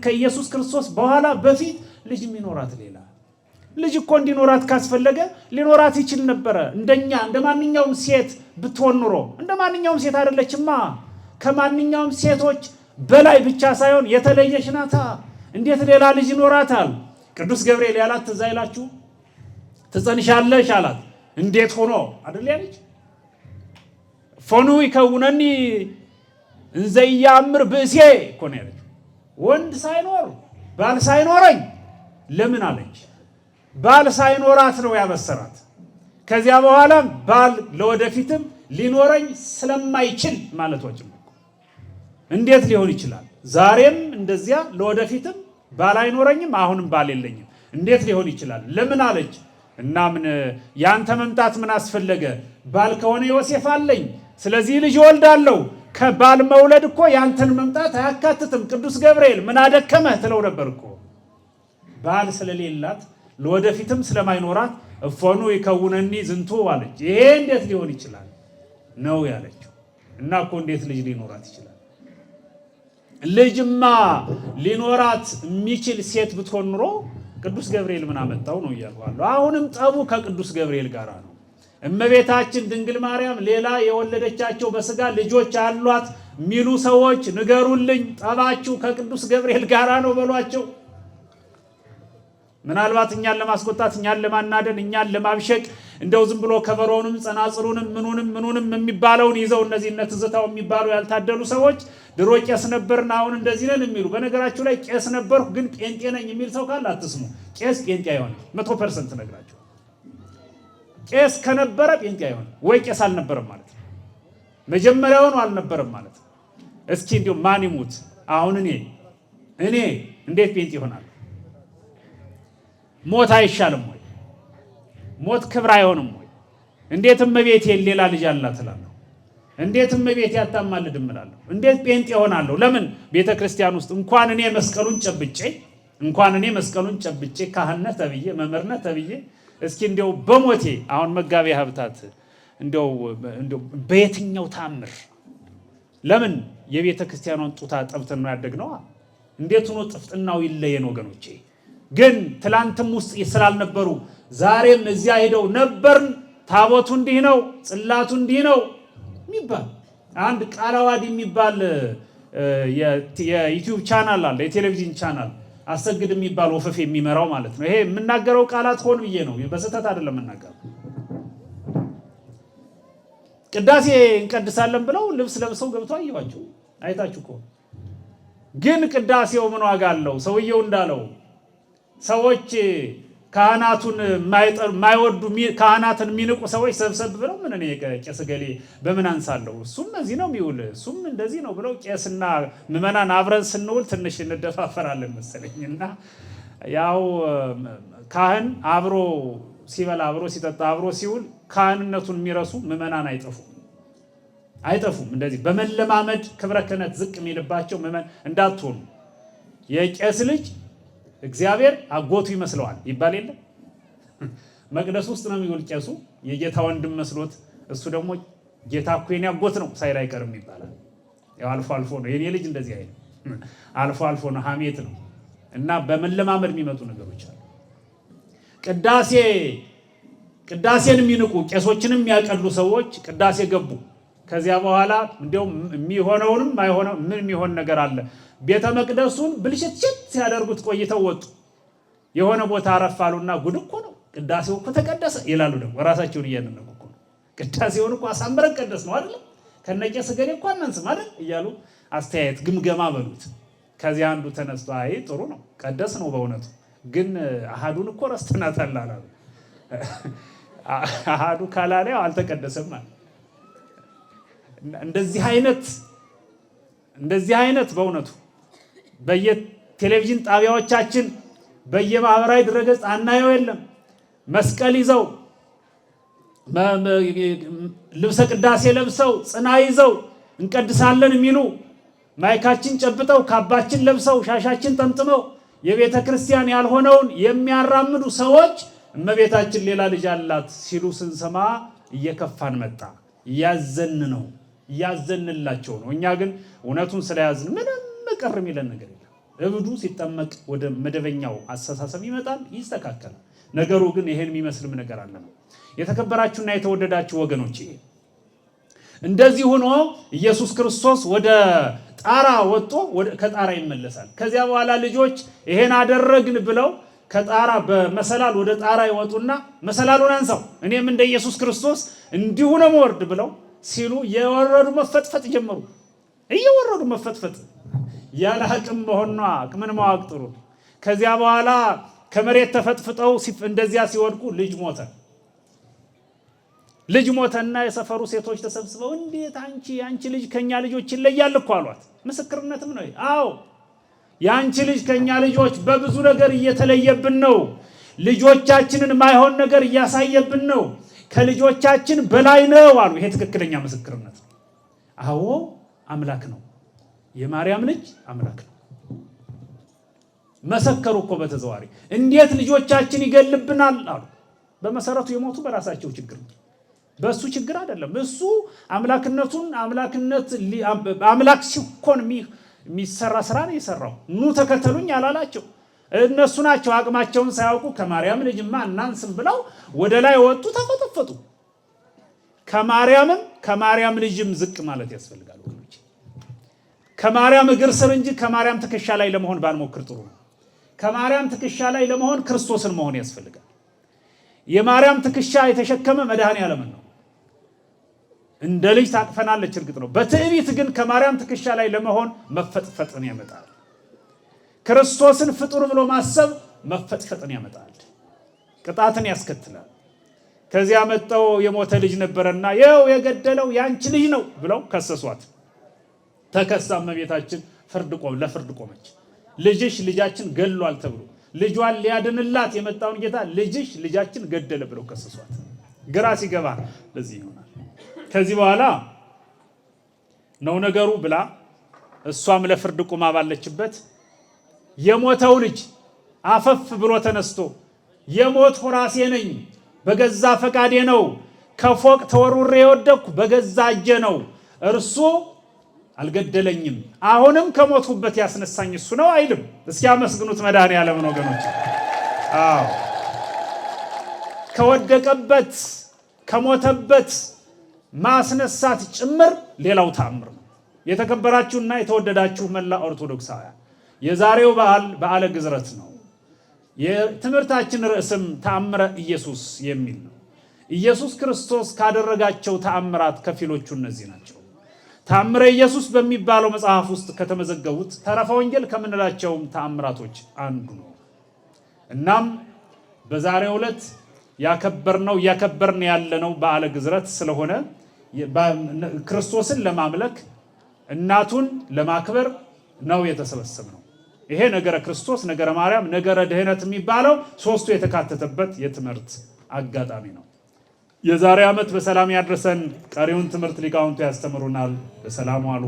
A: ከኢየሱስ ክርስቶስ በኋላ በፊት ልጅ የሚኖራት? ሌላ ልጅ እኮ እንዲኖራት ካስፈለገ ሊኖራት ይችል ነበረ። እንደኛ እንደ ማንኛውም ሴት ብትሆን ኑሮ እንደ ማንኛውም ሴት አይደለችማ። ከማንኛውም ሴቶች በላይ ብቻ ሳይሆን የተለየች ናታ። እንዴት ሌላ ልጅ ይኖራታል? ቅዱስ ገብርኤል ያላት ትዝ አይላችሁ? ትጸንሻለሽ አላት። እንዴት ሆኖ አይደል ያለች? ፈኑ ይከውነኒ እንዘ ኢያእምር ብእሴ እኮ ነው ያለች። ወንድ ሳይኖር ባል ሳይኖረኝ ለምን አለች? ባል ሳይኖራት ነው ያበሰራት። ከዚያ በኋላ ባል ለወደፊትም ሊኖረኝ ስለማይችል ማለቷችን እንዴት ሊሆን ይችላል? ዛሬም እንደዚያ ለወደፊትም ባል አይኖረኝም፣ አሁንም ባል የለኝም። እንዴት ሊሆን ይችላል? ለምን አለች? እና ምን ያንተ መምጣት ምን አስፈለገ? ባል ከሆነ ዮሴፍ አለኝ፣ ስለዚህ ልጅ እወልዳለሁ። ከባል መውለድ እኮ ያንተን መምጣት አያካትትም። ቅዱስ ገብርኤል ምን አደከመህ ትለው ነበር እኮ። ባል ስለሌላት ለወደፊትም ስለማይኖራት እፎኑ ይከውነኒ ዝንቱ አለች። ይሄ እንዴት ሊሆን ይችላል ነው ያለችው። እና እኮ እንዴት ልጅ ሊኖራት ይችላል? ልጅማ ሊኖራት የሚችል ሴት ብትሆን ኑሮ ቅዱስ ገብርኤል ምን አመጣው ነው እያልኳለሁ። አሁንም ጠቡ ከቅዱስ ገብርኤል ጋር ነው። እመቤታችን ድንግል ማርያም ሌላ የወለደቻቸው በስጋ ልጆች አሏት የሚሉ ሰዎች ንገሩልኝ። ጠባችሁ ከቅዱስ ገብርኤል ጋር ነው በሏቸው። ምናልባት እኛን ለማስቆጣት፣ እኛን ለማናደን፣ እኛን ለማብሸቅ እንደው ዝም ብሎ ከበሮንም ጸናጽሉንም ምኑንም የሚባለውን ይዘው እነዚህ እነ ትዝታው የሚባሉ ያልታደሉ ሰዎች ድሮ ቄስ ነበርን አሁን እንደዚህ ነን የሚሉ። በነገራችሁ ላይ ቄስ ነበርኩ ግን ጴንጤ ነኝ የሚል ሰው ካለ አትስሙ። ቄስ ጴንጤ አይሆንም። 100% ነግራችሁ። ቄስ ከነበረ ጴንጤ አይሆንም። ወይ ቄስ አልነበረም ማለት ነው። መጀመሪያውኑ አልነበረም ማለት ነው። እስኪ እንዲሁ ማን ይሙት አሁን እኔ እንዴት ጴንጤ ይሆናል? ሞት አይሻልም ወይ? ሞት ክብር አይሆንም ወይ? እንዴት እመቤቴ ሌላ ልጅ አላት እላለሁ? እንዴት እመቤቴ አታማልድም እላለሁ? እንዴት ጴንጤ እሆናለሁ? ለምን ቤተ ክርስቲያን ውስጥ እንኳን እኔ መስቀሉን ጨብጬ ካህነት ተብዬ መምህርነት ተብዬ እስኪ እንደው በሞቴ አሁን መጋቤ ሀብታት እንደው በየትኛው ታምር ለምን የቤተ ክርስቲያኗን ጡታ ጠብተን ነው ያደግነው? እንዴት ሆኖ ጥፍጥናው ይለየን ወገኖቼ? ግን ትላንትም ውስጥ ስላልነበሩ ዛሬም እዚያ ሄደው ነበርን። ታቦቱ እንዲህ ነው፣ ጽላቱ እንዲህ ነው የሚባል አንድ ቃላዋዲ የሚባል የዩቲዩብ ቻናል አለ፣ የቴሌቪዥን ቻናል አሰግድ የሚባል ወፈፍ የሚመራው ማለት ነው። ይሄ የምናገረው ቃላት ሆን ብዬ ነው፣ በስህተት አይደለም የምናገረው። ቅዳሴ እንቀድሳለን ብለው ልብስ ለብሰው ገብተው አየኋቸው። አይታችሁ እኮ ግን ቅዳሴው ምን ዋጋ አለው? ሰውየው እንዳለው ሰዎች ካህናቱን የማይወዱ ካህናትን የሚንቁ ሰዎች ሰብሰብ ብለው ምን እኔ ቄስ ገሌ በምን አንሳለሁ? እሱም እዚህ ነው የሚውል፣ እሱም እንደዚህ ነው ብለው ቄስና ምዕመናን አብረን ስንውል ትንሽ እንደፋፈራለን መሰለኝ። እና ያው ካህን አብሮ ሲበላ አብሮ ሲጠጣ አብሮ ሲውል ካህንነቱን የሚረሱ ምዕመናን አይጠፉም። እንደዚህ በመለማመድ ክብረ ክህነት ዝቅ የሚልባቸው ምዕመን እንዳትሆኑ። የቄስ ልጅ እግዚአብሔር አጎቱ ይመስለዋል ይባል የለ? መቅደስ ውስጥ ነው የሚውል ቄሱ የጌታ ወንድም መስሎት፣ እሱ ደግሞ ጌታ እኮ የኔ አጎት ነው ሳይል አይቀርም ይባላል። ያው አልፎ ነው የኔ ልጅ እንደዚህ አይደል፣ አልፎ ነው፣ ሐሜት ነው። እና በመለማመድ የሚመጡ ነገሮች አሉ። ቅዳሴን የሚንቁ ቄሶችንም የሚያቀሉ ሰዎች ቅዳሴ ገቡ። ከዚያ በኋላ እንደው የሚሆነውንም አይሆነው ምን የሚሆን ነገር አለ? ቤተ መቅደሱን ብልሽት ሲያደርጉት ቆይተው ወጡ። የሆነ ቦታ አረፋሉና ጉድ እኮ ነው ቅዳሴው እኮ ተቀደሰ ይላሉ። ደግሞ ራሳቸውን እያደነቁ እኮ ነው ቅዳሴውን እኮ አሳምረን ቀደስ ነው አይደል? ከነቄስ ገሌ እኮ እናንስም አይደል እያሉ አስተያየት ግምገማ በሉት። ከዚያ አንዱ ተነስቶ አይ ጥሩ ነው ቀደስ ነው በእውነቱ ግን አሃዱን እኮ ረስተናታል አላሉ። አሃዱ ካላለ አልተቀደሰም ማለት እንደዚህ አይነት በእውነቱ በየቴሌቪዥን ጣቢያዎቻችን በየማህበራዊ ድረገጽ አናየው የለም። መስቀል ይዘው ልብሰ ቅዳሴ ለብሰው ጽና ይዘው እንቀድሳለን የሚሉ ማይካችን ጨብጠው ካባችን ለብሰው ሻሻችን ጠምጥመው የቤተ ክርስቲያን ያልሆነውን የሚያራምዱ ሰዎች እመቤታችን ሌላ ልጅ አላት ሲሉ ስንሰማ እየከፋን መጣ። እያዘንላቸው ነው። እኛ ግን እውነቱን ስለያዝን ምንም ቅር የሚለን ነገር የለም። እብዱ ሲጠመቅ ወደ መደበኛው አስተሳሰብ ይመጣል፣ ይስተካከላል። ነገሩ ግን ይሄን የሚመስልም ነገር አለ ነው። የተከበራችሁና የተወደዳችሁ ወገኖች እንደዚህ ሆኖ ኢየሱስ ክርስቶስ ወደ ጣራ ወጥቶ ከጣራ ይመለሳል። ከዚያ በኋላ ልጆች ይሄን አደረግን ብለው ከጣራ በመሰላል ወደ ጣራ ይወጡና መሰላሉን አንሳው እኔም እንደ ኢየሱስ ክርስቶስ እንዲሁ ነው የምወርድ ብለው ሲሉ የወረዱ መፈጥፈጥ ጀመሩ። እየወረዱ መፈጥፈጥ ያለ አቅም መሆኗ አቅምን ማወቅ ጥሩ። ከዚያ በኋላ ከመሬት ተፈጥፍጠው እንደዚያ ሲወድቁ ልጅ ሞተና የሰፈሩ ሴቶች ተሰብስበው እንዴት አንቺ ልጅ ከኛ ልጆች ይለያል እኮ አሏት። ምስክርነትም ነው። አዎ ያንቺ ልጅ ከኛ ልጆች በብዙ ነገር እየተለየብን ነው። ልጆቻችንን ማይሆን ነገር እያሳየብን ነው። ከልጆቻችን በላይ ነው አሉ። ይሄ ትክክለኛ ምስክርነት ነው። አዎ አምላክ ነው። የማርያም ልጅ አምላክ ነው። መሰከሩ እኮ በተዘዋዋሪ። እንዴት ልጆቻችን ይገልብናል አሉ። በመሰረቱ የሞቱ በራሳቸው ችግር ነው፣ በሱ ችግር አይደለም። እሱ አምላክ ሲኮን የሚሰራ ስራ ነው የሰራው። ኑ ተከተሉኝ አላላቸው። እነሱ ናቸው አቅማቸውን ሳያውቁ ከማርያም ልጅማ እናንስም ብለው ወደ ላይ ወጡ፣ ተፈጠፈጡ። ከማርያም ልጅም ዝቅ ማለት ያስፈልጋል ወገኖች። ከማርያም እግር ስር እንጂ ከማርያም ትከሻ ላይ ለመሆን ባንሞክር ጥሩ ነው። ከማርያም ትከሻ ላይ ለመሆን ክርስቶስን መሆን ያስፈልጋል። የማርያም ትከሻ የተሸከመ መድኃኔዓለም ነው። እንደ ልጅ ታቅፈናለች፣ እርግጥ ነው። በትዕቢት ግን ከማርያም ትከሻ ላይ ለመሆን መፈጥፈጥን ያመጣል። ክርስቶስን ፍጡር ብሎ ማሰብ መፈጥፈጥን ያመጣል፣ ቅጣትን ያስከትላል። ከዚያ መጣው የሞተ ልጅ ነበረና ይኸው የገደለው ያንቺ ልጅ ነው ብለው ከሰሷት። ተከሳ እመቤታችን ለፍርድ ቆመች። ልጃችን ገድሏል ተብሎ ልጇን ሊያድንላት የመጣውን ጌታ ልጃችን ገደለ ብለው ከሰሷት። ግራ ሲገባ ለዚህ ይሆናል። ከዚህ በኋላ ነው ነገሩ ብላ እሷም ለፍርድ ቆማ ባለችበት የሞተው ልጅ አፈፍ ብሎ ተነስቶ የሞት ራሴ ነኝ፣ በገዛ ፈቃዴ ነው፣ ከፎቅ ተወርውሬ የወደቅኩ በገዛ እጄ ነው፣ እርሱ አልገደለኝም፣ አሁንም ከሞትኩበት ያስነሳኝ እሱ ነው አይልም። እስኪ አመስግኑት መድኃኔዓለምን ወገኖች። አዎ ከወደቀበት ከሞተበት ማስነሳት ጭምር ሌላው ተአምር ነው። የተከበራችሁና የተወደዳችሁ መላ ኦርቶዶክሳውያን የዛሬው በዓለ ግዝረት ነው። የትምህርታችን ርዕስም ተአምረ ኢየሱስ የሚል ነው። ኢየሱስ ክርስቶስ ካደረጋቸው ተአምራት ከፊሎቹ እነዚህ ናቸው። ተአምረ ኢየሱስ በሚባለው መጽሐፍ ውስጥ ከተመዘገቡት ተረፈ ወንጌል ከምንላቸውም ተአምራቶች አንዱ ነው። እናም በዛሬው ዕለት እያከበርን ያለነው በዓለ ግዝረት ስለሆነ ክርስቶስን ለማምለክ እናቱን ለማክበር ነው የተሰበሰብነው። ይሄ ነገረ ክርስቶስ፣ ነገረ ማርያም፣ ነገረ ድህነት የሚባለው ሶስቱ የተካተተበት የትምህርት አጋጣሚ ነው። የዛሬ ዓመት በሰላም ያድርሰን። ቀሪውን ትምህርት ሊቃውንቱ ያስተምሩናል። በሰላም ዋሉ።